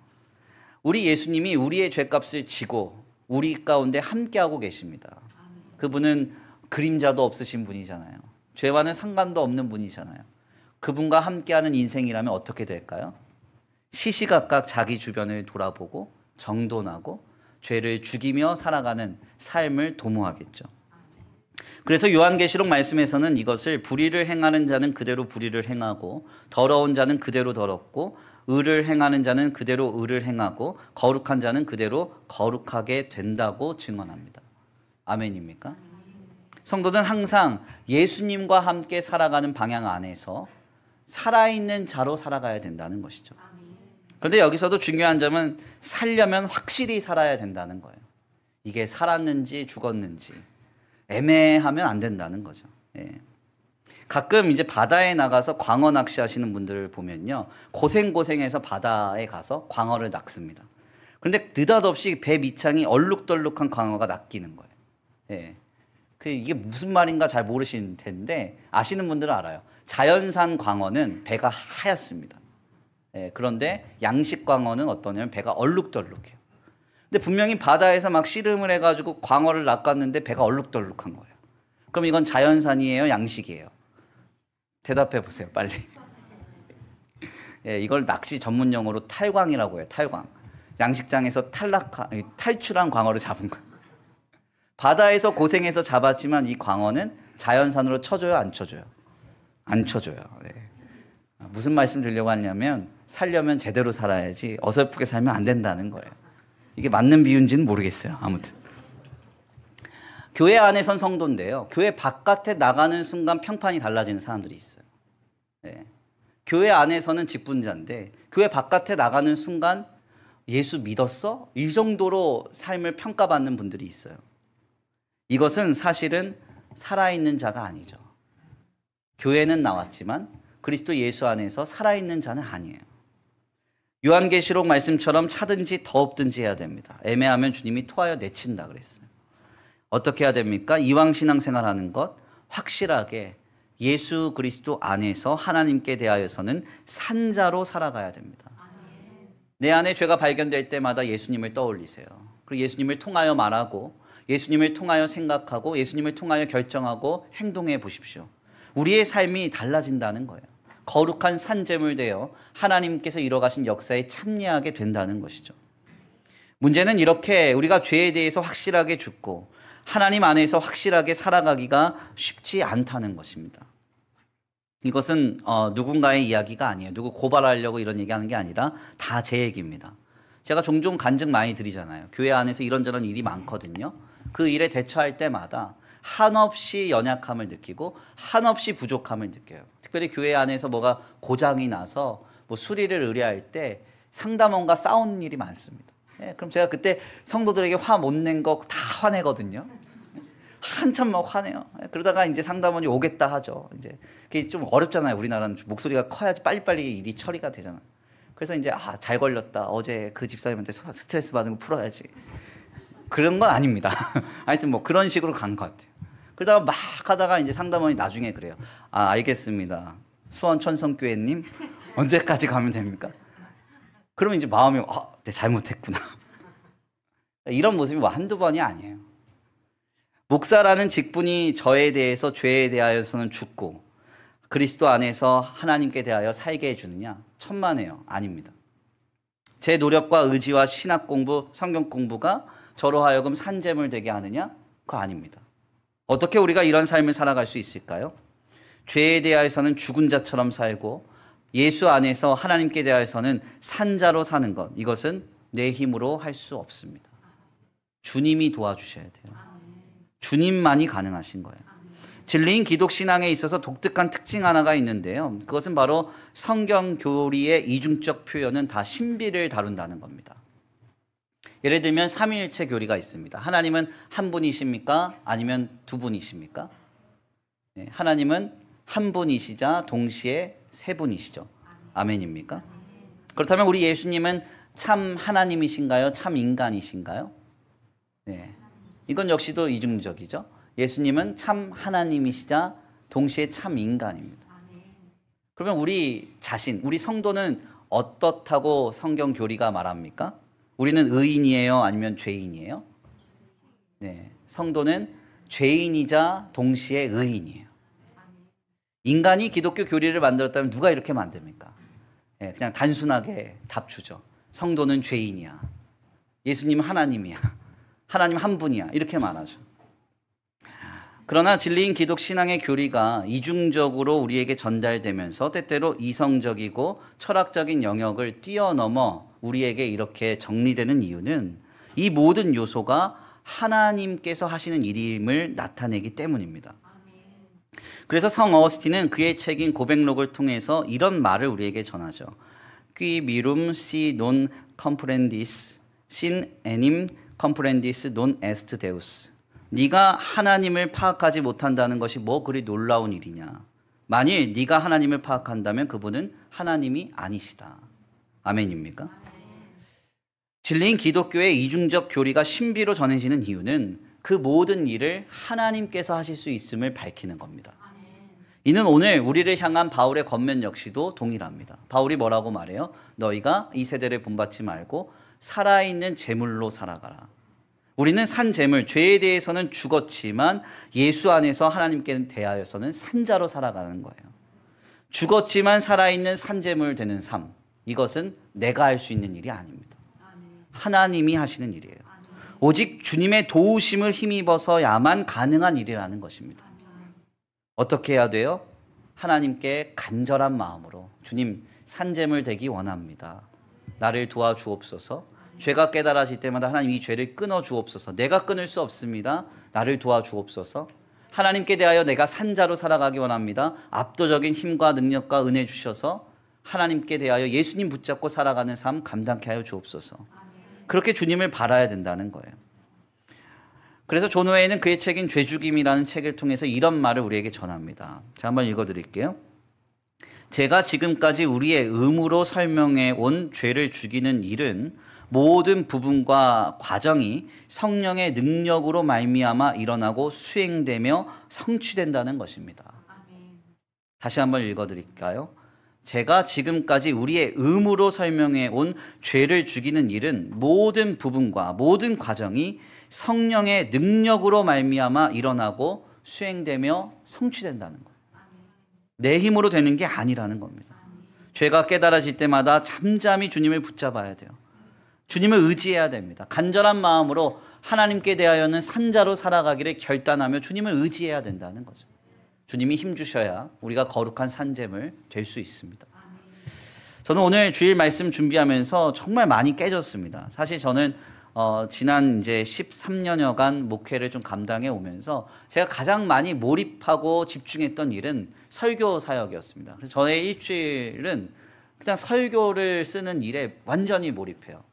우리 예수님이 우리의 죄값을 지고 우리 가운데 함께하고 계십니다. 그분은 그림자도 없으신 분이잖아요. 죄와는 상관도 없는 분이잖아요. 그분과 함께하는 인생이라면 어떻게 될까요? 시시각각 자기 주변을 돌아보고 정돈하고 죄를 죽이며 살아가는 삶을 도모하겠죠. 그래서 요한계시록 말씀에서는 이것을 불의를 행하는 자는 그대로 불의를 행하고 더러운 자는 그대로 더럽고 의를 행하는 자는 그대로 의를 행하고 거룩한 자는 그대로 거룩하게 된다고 증언합니다. 아멘입니까? 성도는 항상 예수님과 함께 살아가는 방향 안에서 살아있는 자로 살아가야 된다는 것이죠. 그런데 여기서도 중요한 점은 살려면 확실히 살아야 된다는 거예요. 이게 살았는지 죽었는지 애매하면 안 된다는 거죠. 예. 가끔 이제 바다에 나가서 광어 낚시하시는 분들을 보면요, 고생해서 바다에 가서 광어를 낚습니다. 그런데 느닷없이 배 밑창이 얼룩덜룩한 광어가 낚이는 거예요. 예. 이게 무슨 말인가 잘 모르시는 텐데 아시는 분들은 알아요. 자연산 광어는 배가 하얗습니다. 예. 그런데 양식 광어는 어떠냐면 배가 얼룩덜룩해요. 근데 분명히 바다에서 막 씨름을 해가지고 광어를 낚았는데 배가 얼룩덜룩한 거예요. 그럼 이건 자연산이에요? 양식이에요? 대답해 보세요, 빨리. 예, 이걸 낚시 전문 용어로 탈광이라고 해요. 탈광. 양식장에서 탈출한 광어를 잡은 거예요. 바다에서 고생해서 잡았지만 이 광어는 자연산으로 쳐줘요, 안 쳐줘요? 안 쳐줘요. 네. 무슨 말씀 드리려고 하냐면 살려면 제대로 살아야지 어설프게 살면 안 된다는 거예요. 이게 맞는 비유인지는 모르겠어요. 아무튼 교회 안에선 성도인데요, 교회 바깥에 나가는 순간 평판이 달라지는 사람들이 있어요. 네. 교회 안에서는 직분자인데 교회 바깥에 나가는 순간 예수 믿었어? 이 정도로 삶을 평가받는 분들이 있어요. 이것은 사실은 살아있는 자가 아니죠. 교회는 나왔지만 그리스도 예수 안에서 살아있는 자는 아니에요. 요한계시록 말씀처럼 차든지 더없든지 해야 됩니다. 애매하면 주님이 토하여 내친다 그랬어요. 어떻게 해야 됩니까? 이왕 신앙생활 하는 것, 확실하게 예수 그리스도 안에서 하나님께 대하여서는 산자로 살아가야 됩니다. 내 안에 죄가 발견될 때마다 예수님을 떠올리세요. 그리고 예수님을 통하여 말하고 예수님을 통하여 생각하고 예수님을 통하여 결정하고 행동해 보십시오. 우리의 삶이 달라진다는 거예요. 거룩한 산재물 되어 하나님께서 이뤄가신 역사에 참여하게 된다는 것이죠. 문제는 이렇게 우리가 죄에 대해서 확실하게 죽고 하나님 안에서 확실하게 살아가기가 쉽지 않다는 것입니다. 이것은 누군가의 이야기가 아니에요. 누구 고발하려고 이런 얘기하는 게 아니라 다 제 얘기입니다. 제가 종종 간증 많이 드리잖아요. 교회 안에서 이런저런 일이 많거든요. 그 일에 대처할 때마다 한없이 연약함을 느끼고 한없이 부족함을 느껴요. 특별히 교회 안에서 뭐가 고장이 나서 뭐 수리를 의뢰할 때 상담원과 싸우는 일이 많습니다. 그럼 제가 그때 성도들에게 화 못 낸 거 다 화내거든요. 한참 막 화내요. 그러다가 이제 상담원이 오겠다 하죠. 이제 그게 좀 어렵잖아요. 우리나라는 목소리가 커야지 빨리빨리 일이 처리가 되잖아요. 그래서 이제 잘 걸렸다. 어제 그 집사님한테 스트레스 받은 거 풀어야지. 그런 건 아닙니다. 하여튼 뭐 그런 식으로 간 것 같아요. 그러다가 막 하다가 이제 상담원이 나중에 그래요. 알겠습니다. 수원 천성교회님 언제까지 가면 됩니까? 그러면 이제 마음이 내가 잘못했구나. 이런 모습이 뭐 한두 번이 아니에요. 목사라는 직분이 저에 대해서 죄에 대하여서는 죽고 그리스도 안에서 하나님께 대하여 살게 해주느냐? 천만에요. 아닙니다. 제 노력과 의지와 신학 공부, 성경 공부가 저로 하여금 산재물 되게 하느냐? 그거 아닙니다. 어떻게 우리가 이런 삶을 살아갈 수 있을까요? 죄에 대하여서는 죽은 자처럼 살고 예수 안에서 하나님께 대하여서는 산자로 사는 것, 이것은 내 힘으로 할 수 없습니다. 주님이 도와주셔야 돼요. 주님만이 가능하신 거예요. 진리인 기독신앙에 있어서 독특한 특징 하나가 있는데요. 그것은 바로 성경 교리의 이중적 표현은 다 신비를 다룬다는 겁니다. 예를 들면 삼위일체 교리가 있습니다. 하나님은 한 분이십니까? 아니면 두 분이십니까? 네, 하나님은 한 분이시자 동시에 세 분이시죠. 아멘입니까? 그렇다면 우리 예수님은 참 하나님이신가요? 참 인간이신가요? 네, 이건 역시도 이중적이죠. 예수님은 참 하나님이시자 동시에 참 인간입니다. 그러면 우리 자신, 우리 성도는 어떻다고 성경 교리가 말합니까? 우리는 의인이에요? 아니면 죄인이에요? 네, 성도는 죄인이자 동시에 의인이에요. 인간이 기독교 교리를 만들었다면 누가 이렇게 만듭니까? 네, 그냥 단순하게 답 주죠. 성도는 죄인이야. 예수님은 하나님이야. 하나님 한 분이야. 이렇게 말하죠. 그러나 진리인 기독 신앙의 교리가 이중적으로 우리에게 전달되면서 때때로 이성적이고 철학적인 영역을 뛰어넘어 우리에게 이렇게 정리되는 이유는 이 모든 요소가 하나님께서 하시는 일임을 나타내기 때문입니다. 그래서 성 어거스틴은 그의 책인 고백록을 통해서 이런 말을 우리에게 전하죠. Qui mirum si non comprendis, sin enim comprendis non est Deus. 네가 하나님을 파악하지 못한다는 것이 뭐 그리 놀라운 일이냐. 만일 네가 하나님을 파악한다면 그분은 하나님이 아니시다. 아멘입니까? 진리인 기독교의 이중적 교리가 신비로 전해지는 이유는 그 모든 일을 하나님께서 하실 수 있음을 밝히는 겁니다. 이는 오늘 우리를 향한 바울의 권면 역시도 동일합니다. 바울이 뭐라고 말해요? 너희가 이 세대를 본받지 말고 살아있는 재물로 살아가라. 우리는 산 재물, 죄에 대해서는 죽었지만 예수 안에서 하나님께 대하여서는 산자로 살아가는 거예요. 죽었지만 살아있는 산 재물 되는 삶, 이것은 내가 할 수 있는 일이 아닙니다. 하나님이 하시는 일이에요. 오직 주님의 도우심을 힘입어서야만 가능한 일이라는 것입니다. 어떻게 해야 돼요? 하나님께 간절한 마음으로 주님 산재물 되기 원합니다. 나를 도와주옵소서. 죄가 깨달아질 때마다 하나님 이 죄를 끊어주옵소서. 내가 끊을 수 없습니다. 나를 도와주옵소서. 하나님께 대하여 내가 산자로 살아가기 원합니다. 압도적인 힘과 능력과 은혜 주셔서 하나님께 대하여 예수님 붙잡고 살아가는 삶 감당케 하여 주옵소서. 그렇게 주님을 바라야 된다는 거예요. 그래서 존 웨이는 그의 책인 죄죽임이라는 책을 통해서 이런 말을 우리에게 전합니다. 제가 한번 읽어드릴게요. 제가 지금까지 우리의 의무로 설명해 온 죄를 죽이는 일은 모든 부분과 과정이 성령의 능력으로 말미암아 일어나고 수행되며 성취된다는 것입니다. 다시 한번 읽어드릴까요? 제가 지금까지 우리의 의무로 설명해 온 죄를 죽이는 일은 모든 부분과 모든 과정이 성령의 능력으로 말미암아 일어나고 수행되며 성취된다는 거예요. 내 힘으로 되는 게 아니라는 겁니다. 죄가 깨달아질 때마다 잠잠히 주님을 붙잡아야 돼요. 주님을 의지해야 됩니다. 간절한 마음으로 하나님께 대하여는 산자로 살아가기를 결단하며 주님을 의지해야 된다는 거죠. 주님이 힘주셔야 우리가 거룩한 산재물 될 수 있습니다. 저는 오늘 주일 말씀 준비하면서 정말 많이 깨졌습니다. 사실 저는 지난 이제 13년여간 목회를 좀 감당해 오면서 제가 가장 많이 몰입하고 집중했던 일은 설교 사역이었습니다. 그래서 저의 일주일은 그냥 설교를 쓰는 일에 완전히 몰입해요.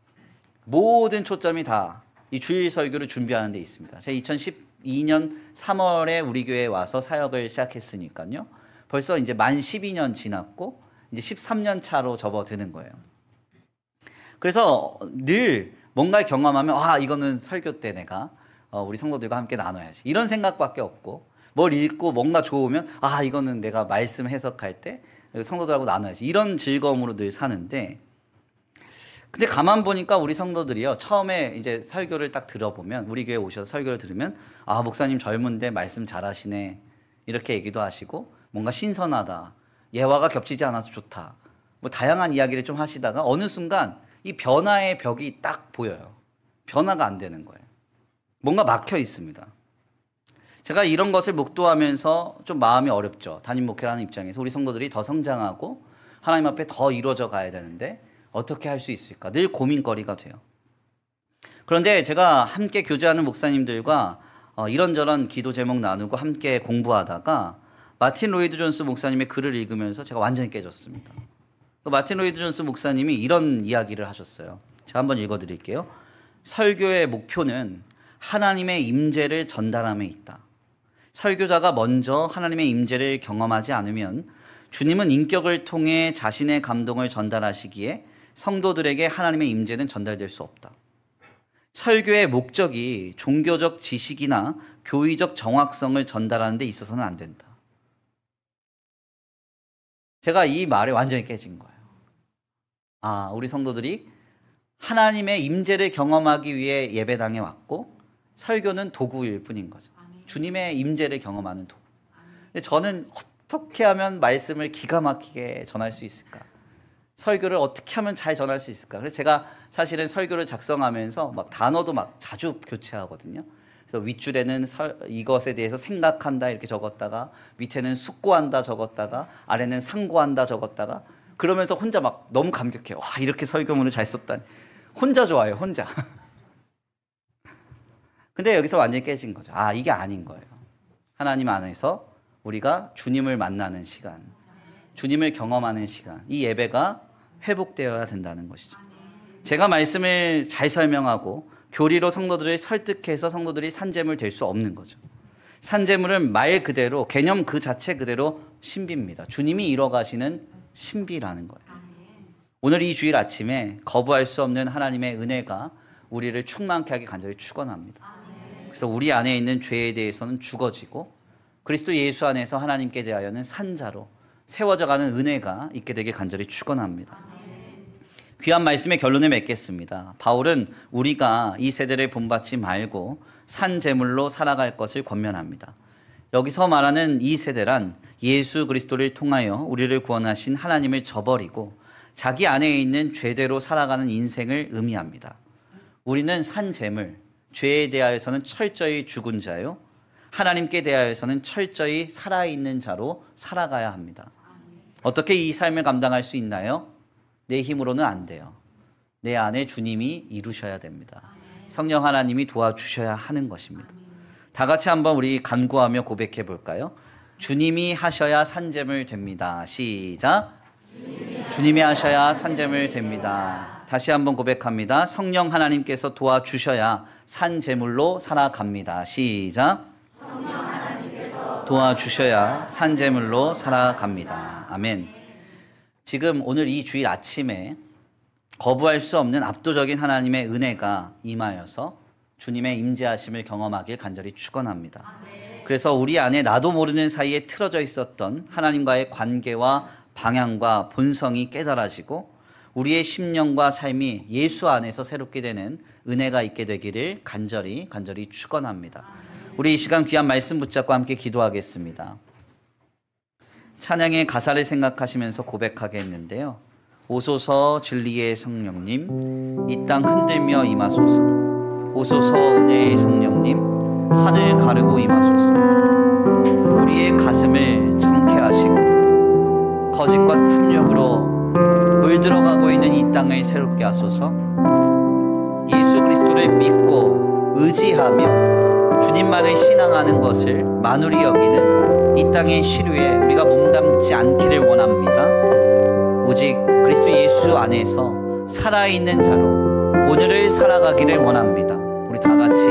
모든 초점이 다 이 주일 설교를 준비하는 데 있습니다. 제가 2012년 3월에 우리 교회에 와서 사역을 시작했으니까요. 벌써 이제 만 12년 지났고 이제 13년 차로 접어드는 거예요. 그래서 늘 뭔가를 경험하면 이거는 설교 때 내가 우리 성도들과 함께 나눠야지 이런 생각밖에 없고, 뭘 읽고 뭔가 좋으면 이거는 내가 말씀 해석할 때 성도들하고 나눠야지 이런 즐거움으로 늘 사는데, 근데 가만 보니까 우리 성도들이요, 처음에 이제 설교를 딱 들어보면, 우리 교회 오셔서 설교를 들으면 목사님 젊은데 말씀 잘하시네 이렇게 얘기도 하시고, 뭔가 신선하다, 예화가 겹치지 않아서 좋다, 뭐 다양한 이야기를 좀 하시다가 어느 순간 이 변화의 벽이 딱 보여요. 변화가 안 되는 거예요. 뭔가 막혀 있습니다. 제가 이런 것을 목도하면서 좀 마음이 어렵죠. 담임 목회라는 입장에서 우리 성도들이 더 성장하고 하나님 앞에 더 이루어져 가야 되는데 어떻게 할 수 있을까? 늘 고민거리가 돼요. 그런데 제가 함께 교제하는 목사님들과 이런저런 기도 제목 나누고 함께 공부하다가 마틴 로이드 존스 목사님의 글을 읽으면서 제가 완전히 깨졌습니다. 마틴 로이드 존스 목사님이 이런 이야기를 하셨어요. 제가 한번 읽어드릴게요. 설교의 목표는 하나님의 임재를 전달함에 있다. 설교자가 먼저 하나님의 임재를 경험하지 않으면 주님은 인격을 통해 자신의 감동을 전달하시기에 성도들에게 하나님의 임재는 전달될 수 없다. 설교의 목적이 종교적 지식이나 교의적 정확성을 전달하는 데 있어서는 안 된다. 제가 이 말에 완전히 깨진 거예요. 우리 성도들이 하나님의 임재를 경험하기 위해 예배당에 왔고 설교는 도구일 뿐인 거죠. 주님의 임재를 경험하는 도구. 근데 저는 어떻게 하면 말씀을 기가 막히게 전할 수 있을까? 설교를 어떻게 하면 잘 전할 수 있을까? 그래서 제가 사실은 설교를 작성하면서 막 단어도 막 자주 교체하거든요. 그래서 윗줄에는 이것에 대해서 생각한다 이렇게 적었다가, 밑에는 숙고한다 적었다가, 아래는 상고한다 적었다가, 그러면서 혼자 막 너무 감격해요. 이렇게 설교문을 잘 썼다니. 혼자 좋아요, 혼자. 근데 여기서 완전히 깨진 거죠. 이게 아닌 거예요. 하나님 안에서 우리가 주님을 만나는 시간, 주님을 경험하는 시간, 이 예배가 회복되어야 된다는 것이죠. 제가 말씀을 잘 설명하고 교리로 성도들을 설득해서 성도들이 산재물 될 수 없는 거죠. 산재물은 말 그대로, 개념 그 자체 그대로 신비입니다. 주님이 이뤄가시는 신비라는 거예요. 오늘 이 주일 아침에 거부할 수 없는 하나님의 은혜가 우리를 충만케 하기 간절히 축원합니다. 그래서 우리 안에 있는 죄에 대해서는 죽어지고 그리스도 예수 안에서 하나님께 대하여는 산자로 세워져가는 은혜가 있게 되길 간절히 축원합니다. 귀한 말씀의 결론을 맺겠습니다. 바울은 우리가 이 세대를 본받지 말고 산 제물로 살아갈 것을 권면합니다. 여기서 말하는 이 세대란 예수 그리스도를 통하여 우리를 구원하신 하나님을 저버리고 자기 안에 있는 죄대로 살아가는 인생을 의미합니다. 우리는 산 제물, 죄에 대하여서는 철저히 죽은 자요, 하나님께 대하여서는 철저히 살아있는 자로 살아가야 합니다. 어떻게 이 삶을 감당할 수 있나요? 내 힘으로는 안 돼요. 내 안에 주님이 이루셔야 됩니다. 성령 하나님이 도와주셔야 하는 것입니다. 다 같이 한번 우리 간구하며 고백해 볼까요? 주님이 하셔야 산재물 됩니다. 시작. 주님이 하셔야 산재물 됩니다. 다시 한번 고백합니다. 성령 하나님께서 도와주셔야 산재물로 살아갑니다. 시작. 성령 하나님께서 도와주셔야 산재물로 살아갑니다. 아멘. 지금 오늘 이 주일 아침에 거부할 수 없는 압도적인 하나님의 은혜가 임하여서 주님의 임재하심을 경험하길 간절히 축원합니다. 그래서 우리 안에 나도 모르는 사이에 틀어져 있었던 하나님과의 관계와 방향과 본성이 깨달아지고 우리의 심령과 삶이 예수 안에서 새롭게 되는 은혜가 있게 되기를 간절히 축원합니다. 우리 이 시간 귀한 말씀 붙잡고 함께 기도하겠습니다. 찬양의 가사를 생각하시면서 고백하겠는데요. 오소서 진리의 성령님, 이 땅 흔들며 임하소서. 오소서 은혜의 성령님, 하늘 가르고 임하소서. 우리의 가슴을 정케하시고 거짓과 탐욕으로 물들어가고 있는 이 땅을 새롭게 하소서. 예수 그리스도를 믿고 의지하며 주님만을 신앙하는 것을 만우리 여기는 이 땅의 시류에 우리가 몸담지 않기를 원합니다. 오직 그리스도 예수 안에서 살아있는 자로 오늘을 살아가기를 원합니다. 우리 다 같이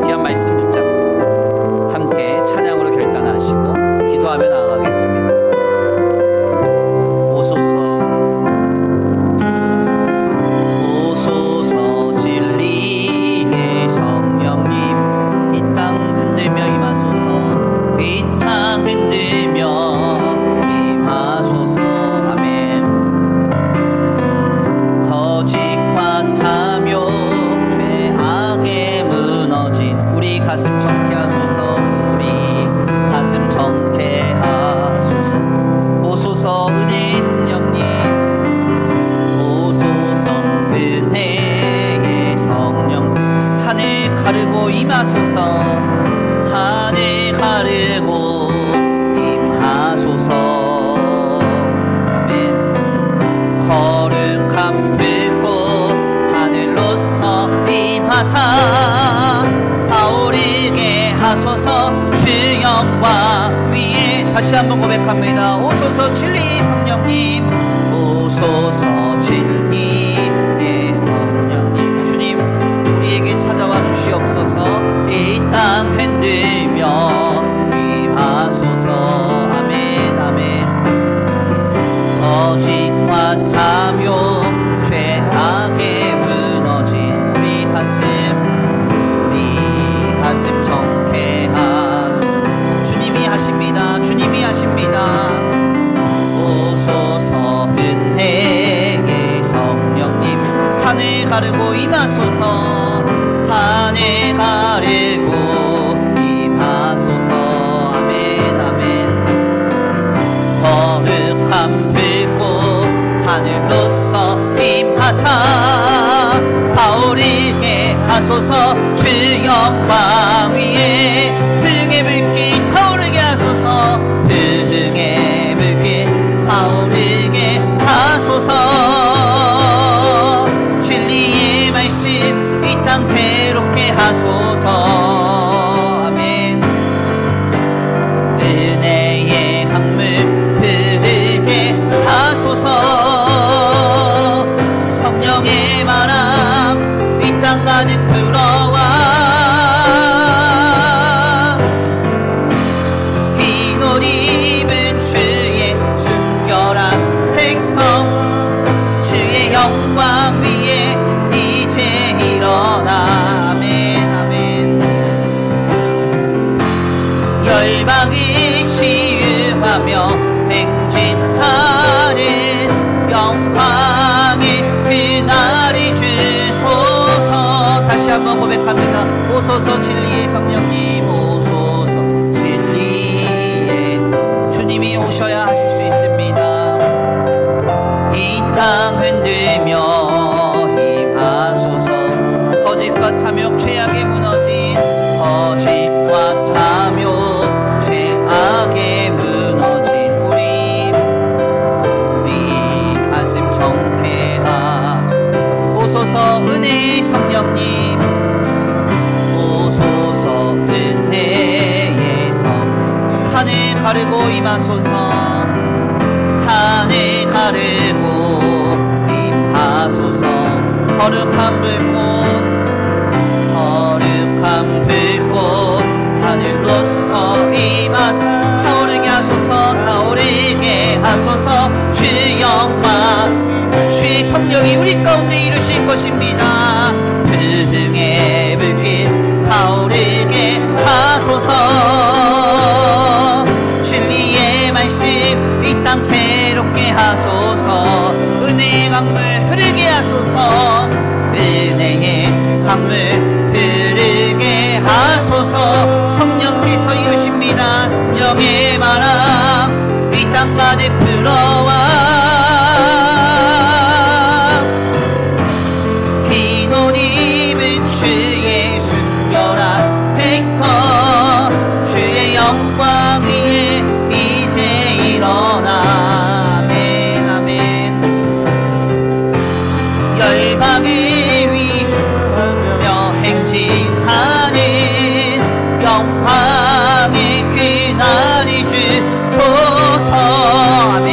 귀한 말씀 붙잡고 함께 찬양으로 결단하시고 기도하며 나아가겠습니다. 오소서 진리의 성령님, 이 땅 흔들며 임하소서. 이 땅 흔들며 임하소서. 아멘. 거짓과 탐욕 죄악에 무너진 우리 가슴 정케하소서. 우리 가슴 정케하소서. 오소서 은혜의 성령님, 오소서 은혜의 성령, 하늘 가르고 임하소서. 하늘 가르고 임하소서. 아멘. 거룩한 불꽃 하늘로서 임하사 타오르게 하소서. 주 영광 위에 다시 한번 고백합니다. 오소서 진리 성령님, 오소서 진리의 성령님, 주님 우리에게 찾아와 주시옵소서. 이 땅 흔들며 임하소서. 아멘 아멘. 거짓과 탐욕 죄악에 무너진 우리 가슴 정케하소서. 주님이 하십니다. 주님이 하십니다. 오소서 은혜의 성령님, 하늘 가르고 임하소서. 하늘 가르고 임하소서. 아멘 아멘. 거룩한 불꽃 하늘로서 임하사 타오르게 하소서. 주 영광 위에 흥의 불길 타오르게 하소서. 흥의 불길 타오르게 하소서. 진리의 말씀 이 땅 새롭게 하소서. 아멘. 은혜의 강물 흐르게 하소서. 성령의 바람 이 땅 가득 불어와 흰 옷 입은 주의 순결한 백성, 주의 영광 위에 이제 일어나. 아멘 아멘. 열방이 시유하며 행진하는 영광의 그날이 주소서. 다시 한번 고백합니다. 오소서 진리의 성령님, 오소서 진리의 주님이 오셔야 하실 수 있습니다. 이 땅 흔들며 임하소서. 거짓과 탐욕 죄악에 무너진 거짓과 탐욕 죄악에 무너진 우리 가슴 정케하소서. 오소서 은혜의 성령님, 오소서 은혜의 성, 하늘 가르고 임하소서. 하늘 가르고 임하소서. 거룩한 불꽃 하늘로서 임하사 타오르게 하소서. 타오르게 하소서. 주 영광 주의 성령 성령이 우리 가운데 이루실 것입니다. 등의 불길 타오르게 하소서. 진리의 말씀 이 땅 새롭게 하소서. 은혜의 강물 흐르게 하소서. 은혜의 강물 흐르게 하소서. 성령께서 이루십니다. 성령의 바람 이 땅 가득 불어와 빈 옷 입은 주의 순결한 백성 주의 영광 위에 이제 일어나. 아멘 아멘. 열방을 위하며 행진하는 영광의 그날이 주소서. 아멘.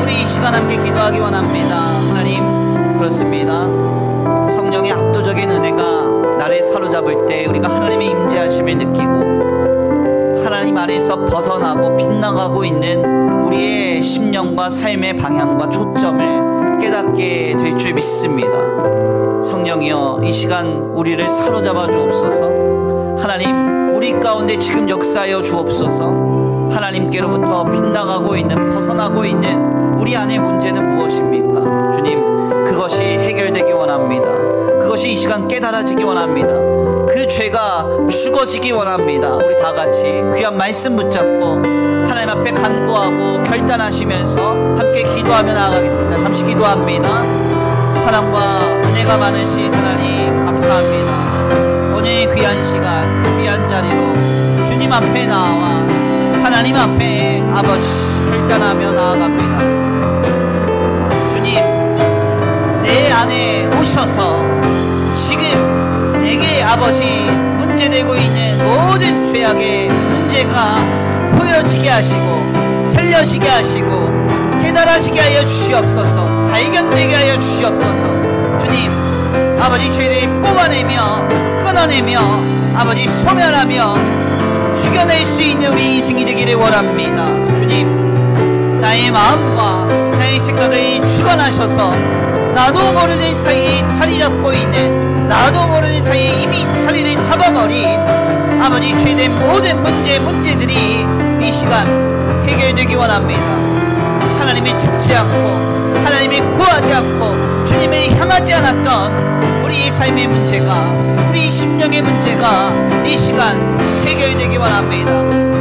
우리 이 시간 함께 기도하기 원합니다. 하나님, 그렇습니다. 성령의 압도적인 은혜가 나를 사로잡을 때 우리가 하나님의 임재하심을 느끼고 하나님 안에서 벗어나고 빗나가고 있는 우리의 심령과 삶의 방향과 초점을 깨닫게 될 줄 믿습니다. 성령이여, 이 시간 우리를 사로잡아 주옵소서. 하나님, 우리 가운데 지금 역사하여 주옵소서. 하나님께로부터 빗나가고 있는, 벗어나고 있는 우리 안의 문제는 무엇입니까? 주님, 그것이 해결되기 원합니다. 그것이 이 시간 깨달아지기 원합니다. 그 죄가 죽어지기 원합니다. 우리 다 같이 귀한 말씀 붙잡고 하나님 앞에 간구하고 결단하시면서 함께 기도하며 나아가겠습니다. 잠시 기도합니다. 사랑과 은혜가 많으신 하나님, 감사합니다. 오늘 귀한 시간, 귀한 자리로 주님 앞에 나와 하나님 앞에 아버지 결단하며 나아갑니다. 주님, 내 안에 오셔서 지금 내게 아버지 문제되고 있는 모든 죄악의 문제가 보여지게 하시고 들려지게 하시고 깨달아지게 하여 주시옵소서. 발견되게 하여 주시옵소서. 주님, 아버지 죄를 뽑아내며 끊어내며 아버지 소멸하며 죽여낼 수 있는 우리 인생이 되기를 원합니다. 주님, 나의 마음과 나의 생각을 주관하셔서 나도 모르는 사이에 자리 잡고 있는, 나도 모르는 사이에 이미 자리를 잡아버린 아버지 죄된 모든 문제들이 이 시간 해결되기 원합니다. 하나님을 찾지 않고 하나님을 구하지 않고 주님을 향하지 않았던 우리의 삶의 문제가, 우리 심령의 문제가 이 시간 해결되기 원합니다.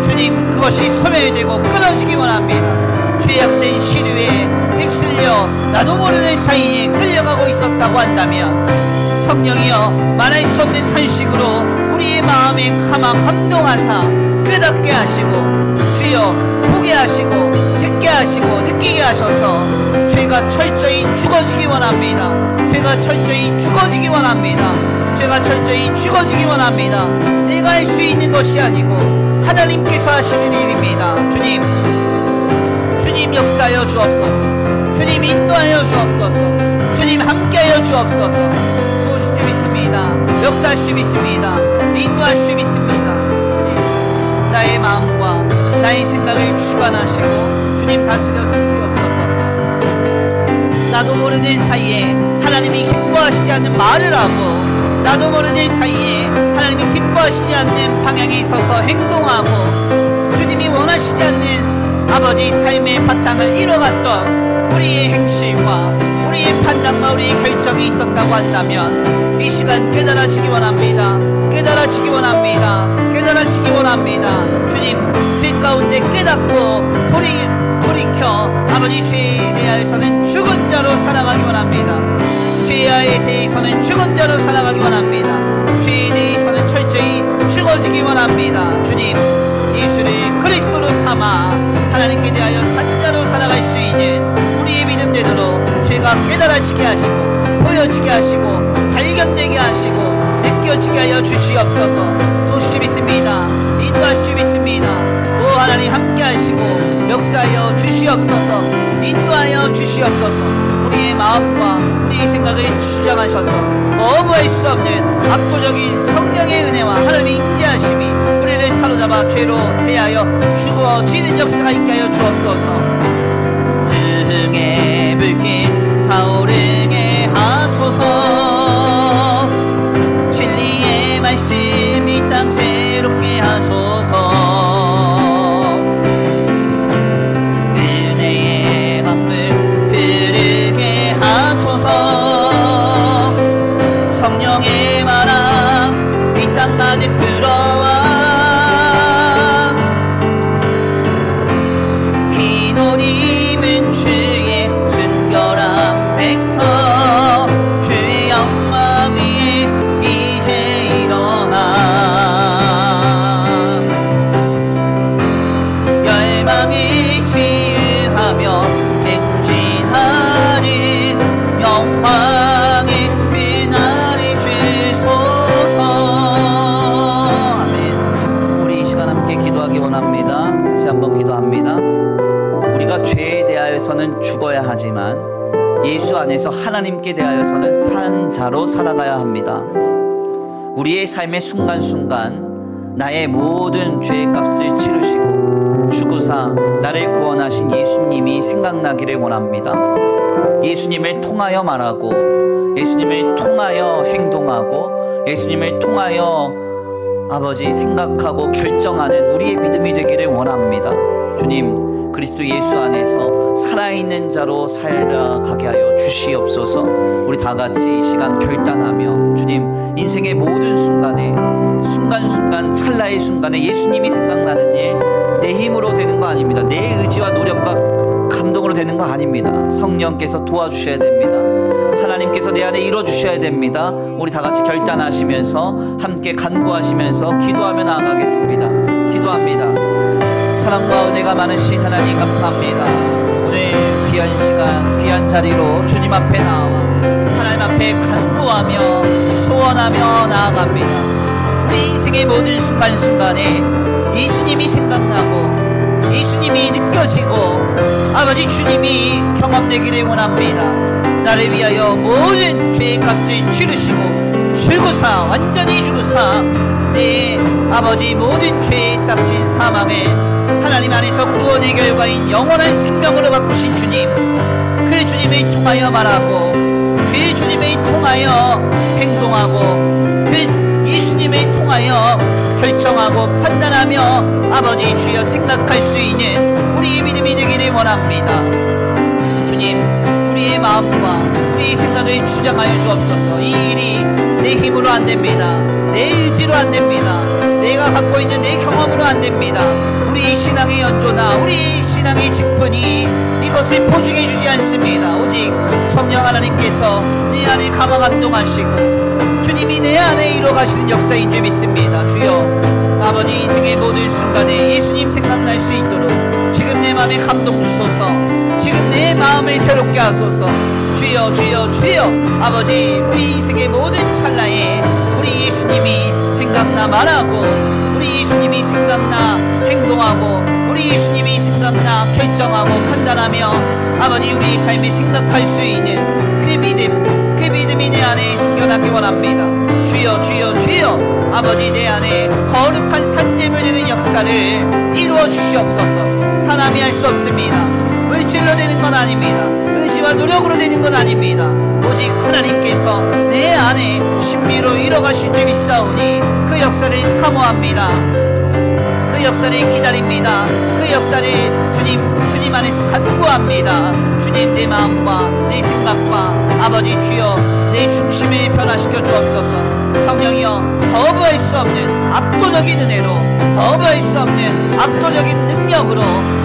주님, 그것이 소멸되고 끊어지기 원합니다. 죄악된 시류에 휩쓸려 나도 모르는 사이에 끌려가고 있었다고 한다면 성령이여, 말할 수 없는 탄식으로 우리의 마음에 감동하사 깨닫게 하시고 주여 보게 하시고 듣게 하시고 느끼게 하셔서 죄가 철저히 죽어지기 원합니다. 죄가 철저히 죽어지기 원합니다. 죄가 철저히 죽어지기 원합니다. 내가 할 수 있는 것이 아니고 하나님께서 하시는 일입니다. 주님, 주님 역사하여 주옵소서. 주님 인도하여 주옵소서. 주님 함께하여 주옵소서. 도우실 줄 믿습니다. 역사하실 줄 믿습니다. 인도하실 줄 믿습니다. 나의 마음과 나의 생각을 주관하시고 주님 다스려 주시옵소서. 나도 모르는 사이에 하나님이 기뻐하시지 않는 말을 하고 나도 모르는 사이에 하나님이 기뻐하시지 않는 방향에 있어서 행동하고 주님이 원하시지 않는 아버지 삶의 바탕을 잃어갔던 우리의 행실과 우리의 판단과 우리의 결정이 있었다고 한다면 이 시간 깨달아지기 원합니다. 깨달아지기 원합니다. 깨달아지기 원합니다. 주님, 죄 가운데 깨닫고 돌이켜 아버지 죄에 대하여서는 죽은 자로 살아가기 원합니다. 죄에 대해서는 죽은 자로 살아가기 원합니다. 죄에 대해서는 철저히 죽어지기 원합니다. 주님, 예수를 그리스도로 삼아 하나님께 대하여 산자로 살아갈 수 있는 우리의 믿음대로 죄가 깨달아지게 하시고 보여지게 하시고 발견되게 하시고 느껴지게 하여 주시옵소서. 도우실 믿습니다. 인도하실 줄 믿습니다. 오 하나님 함께 하시고 역사하여 주시옵소서. 인도하여 주시옵소서. 우리의 마음과 우리의 생각을 주장하셔서 거부할 수 없는 압도적인 성령의 은혜와 하나님의 인자하심이 우리를 사로잡아 죄로 대하여 죽어지는 역사가 있게 하여 주옵소서. 등의 불길 타오르게 죄에 대하여서는 죽어야 하지만 예수 안에서 하나님께 대하여서는 산 자로 살아가야 합니다. 우리의 삶의 순간순간 나의 모든 죄의 값을 치르시고 죽으사 나를 구원하신 예수님이 생각나기를 원합니다. 예수님을 통하여 말하고 예수님을 통하여 행동하고 예수님을 통하여 아버지 생각하고 결정하는 우리의 믿음이 되기를 원합니다. 주님, 그리스도 예수 안에서 살아있는 자로 살아가게 하여 주시옵소서. 우리 다 같이 이 시간 결단하며 주님, 인생의 모든 순간에 순간순간 찰나의 순간에 예수님이 생각나는 일, 내 힘으로 되는 거 아닙니다. 내 의지와 노력과 감동으로 되는 거 아닙니다. 성령께서 도와주셔야 됩니다. 하나님께서 내 안에 이뤄주셔야 됩니다. 우리 다 같이 결단하시면서 함께 간구하시면서 기도하며 나아가겠습니다. 기도합니다. 사랑과 은혜가 많으신 하나님 감사합니다. 오늘 귀한 시간 귀한 자리로 주님 앞에 나와 하나님 앞에 간구하며 소원하며 나아갑니다. 우리 인생의 모든 순간순간에 예수님이 생각나고 예수님이 느껴지고 아버지 주님이 경험되기를 원합니다. 나를 위하여 모든 죄의 값을 치르시고 죽으사 완전히 죽으사 내 아버지 모든 죄의 싹신 사망을 하나님 안에서 구원의 결과인 영원한 생명으로 바꾸신 주님, 그 주님을 통하여 말하고 그 주님을 통하여 행동하고 그 예수님을 통하여 결정하고 판단하며 아버지 주여 생각할 수 있는 우리의 믿음이 되기를 원합니다. 주님, 우리의 마음과 우리의 생각을 주장하여 주옵소서. 이 일이 내 힘으로 안 됩니다. 내 의지로 안 됩니다. 내가 갖고 있는 내 경험으로 안 됩니다. 우리 신앙의 연조나 우리 신앙의 직분이 이것을 보증해 주지 않습니다. 오직 성령 하나님께서 내 안에 감화 감동하시고 주님이 내 안에 이루어가시는 역사인 줄 믿습니다. 주여, 아버지 인생의 모든 순간에 예수님 생각날 수 있도록 지금 내 마음에 감동 주소서. 지금 내 마음을 새롭게 하소서. 주여 주여 주여, 아버지 우리 인생의 모든 찰나에 우리 예수님이 생각나 말하고 우리 예수님이 생각나 행동하고 우리 예수님이 생각나 결정하고 판단하며 아버지 우리 삶에 생각할 수 있는 그 믿음이 내 안에 생겨나기 원합니다. 주여 주여 주여, 아버지 내 안에 거룩한 산재물 되는 역사를 이루어 주시옵소서. 사람이 할 수 없습니다. 물질로 되는 건 아닙니다. 의지와 노력으로 되는 건 아닙니다. 오직 하나님께서 내 안에 신비로 이뤄가실 줄 믿사오니 그 역사를 사모합니다. 그 역사를 기다립니다. 그 역사를 주님 안에서 간구합니다. 주님, 내 마음과 내 생각과 아버지 주여 내 중심을 변화시켜 주옵소서. 성령이여, 거부할 수 없는 압도적인 은혜로, 거부할 수 없는 압도적인 능력으로,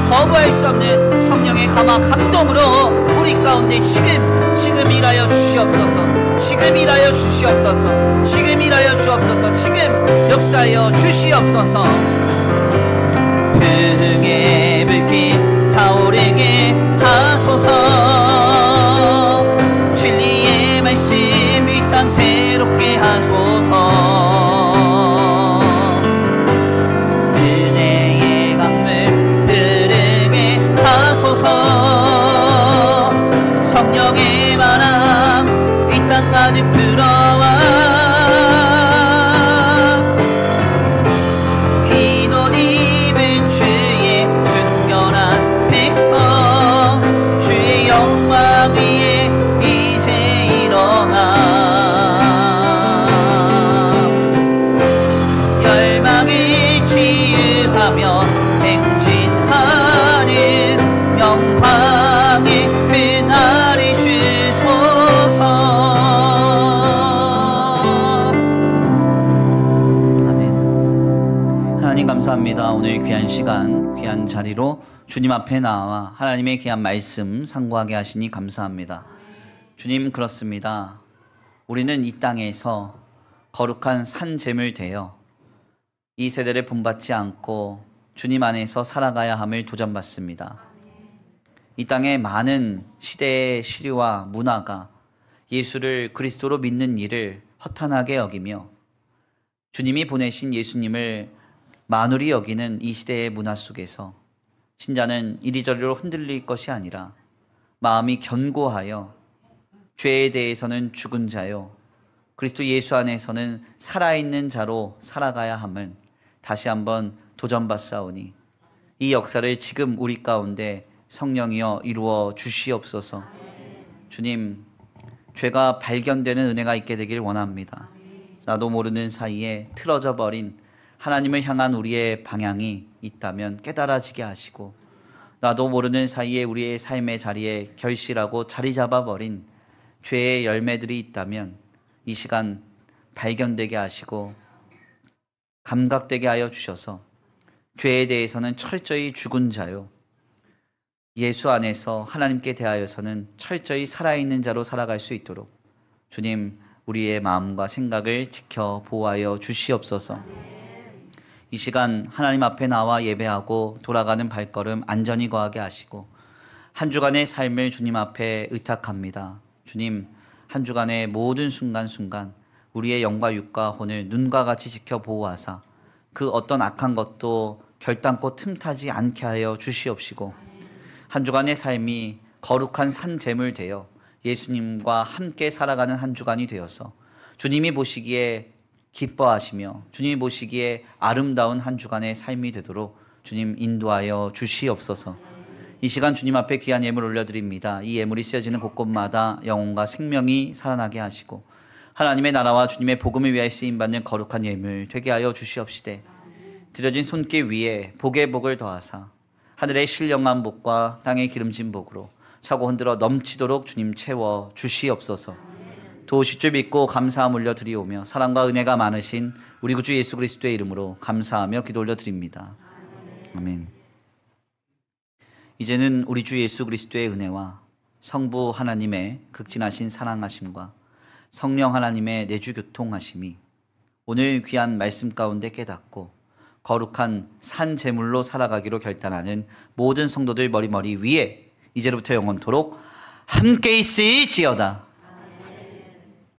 거부할 수 없는 성령의 감화 감동으로 우리 가운데 지금 일하여 주시옵소서. 지금 일하여 주시옵소서. 지금 일하여 주옵소서. 지금 역사하여 주시옵소서. 흥의 불길 타오르게 하소서. 진리의 말씀 이 땅 새롭게 하소서. 은혜의 강물 흐르게 하소서. 성령의 바람 이 땅 가득 불어와 주의 순결한 백성, 주의 영광 위에 이제 일어나 열망을 치유하며 행진하는 영광의 그날이 주소서. 아멘. 하나님 감사합니다. 오늘 귀한 시간 귀한 자리로 주님 앞에 나와 하나님의 귀한 말씀 상고하게 하시니 감사합니다. 주님, 그렇습니다. 우리는 이 땅에서 거룩한 산재물 되어 이 세대를 본받지 않고 주님 안에서 살아가야 함을 도전받습니다. 이 땅의 많은 시대의 시류와 문화가 예수를 그리스도로 믿는 일을 허탄하게 여기며 주님이 보내신 예수님을 만홀히 여기는 이 시대의 문화 속에서 신자는 이리저리로 흔들릴 것이 아니라 마음이 견고하여 죄에 대해서는 죽은 자요 그리스도 예수 안에서는 살아있는 자로 살아가야 함을 다시 한번 도전받사오니 이 역사를 지금 우리 가운데 성령이여 이루어 주시옵소서. 주님, 죄가 발견되는 은혜가 있게 되길 원합니다. 나도 모르는 사이에 틀어져 버린 하나님을 향한 우리의 방향이 있다면 깨달아지게 하시고, 나도 모르는 사이에 우리의 삶의 자리에 결실하고 자리 잡아버린 죄의 열매들이 있다면 이 시간 발견되게 하시고 감각되게 하여 주셔서 죄에 대해서는 철저히 죽은 자요 예수 안에서 하나님께 대하여서는 철저히 살아있는 자로 살아갈 수 있도록 주님 우리의 마음과 생각을 지켜 보호하여 주시옵소서. 이 시간 하나님 앞에 나와 예배하고 돌아가는 발걸음 안전히 거하게 하시고 한 주간의 삶을 주님 앞에 의탁합니다. 주님, 한 주간의 모든 순간순간 우리의 영과 육과 혼을 눈과 같이 지켜 보호하사 그 어떤 악한 것도 결단코 틈타지 않게 하여 주시옵시고 한 주간의 삶이 거룩한 산재물 되어 예수님과 함께 살아가는 한 주간이 되어서 주님이 보시기에 기뻐하시며 주님이 보시기에 아름다운 한 주간의 삶이 되도록 주님 인도하여 주시옵소서. 이 시간 주님 앞에 귀한 예물 올려드립니다. 이 예물이 쓰여지는 곳곳마다 영혼과 생명이 살아나게 하시고 하나님의 나라와 주님의 복음을 위하여 쓰임받는 거룩한 예물 되게 하여 주시옵시되 드려진 손길 위에 복의 복을 더하사 하늘의 신령한 복과 땅의 기름진 복으로 차고 흔들어 넘치도록 주님 채워 주시옵소서. 도우실 줄 믿고 감사함 올려드리오며 사랑과 은혜가 많으신 우리 구주 예수 그리스도의 이름으로 감사하며 기도 올려드립니다. 아멘. 이제는 우리 주 예수 그리스도의 은혜와 성부 하나님의 극진하신 사랑하심과 성령 하나님의 내주 교통하심이 오늘 귀한 말씀 가운데 깨닫고 거룩한 산 제물로 살아가기로 결단하는 모든 성도들 머리머리 위에 이제로부터 영원토록 함께 있을지어다.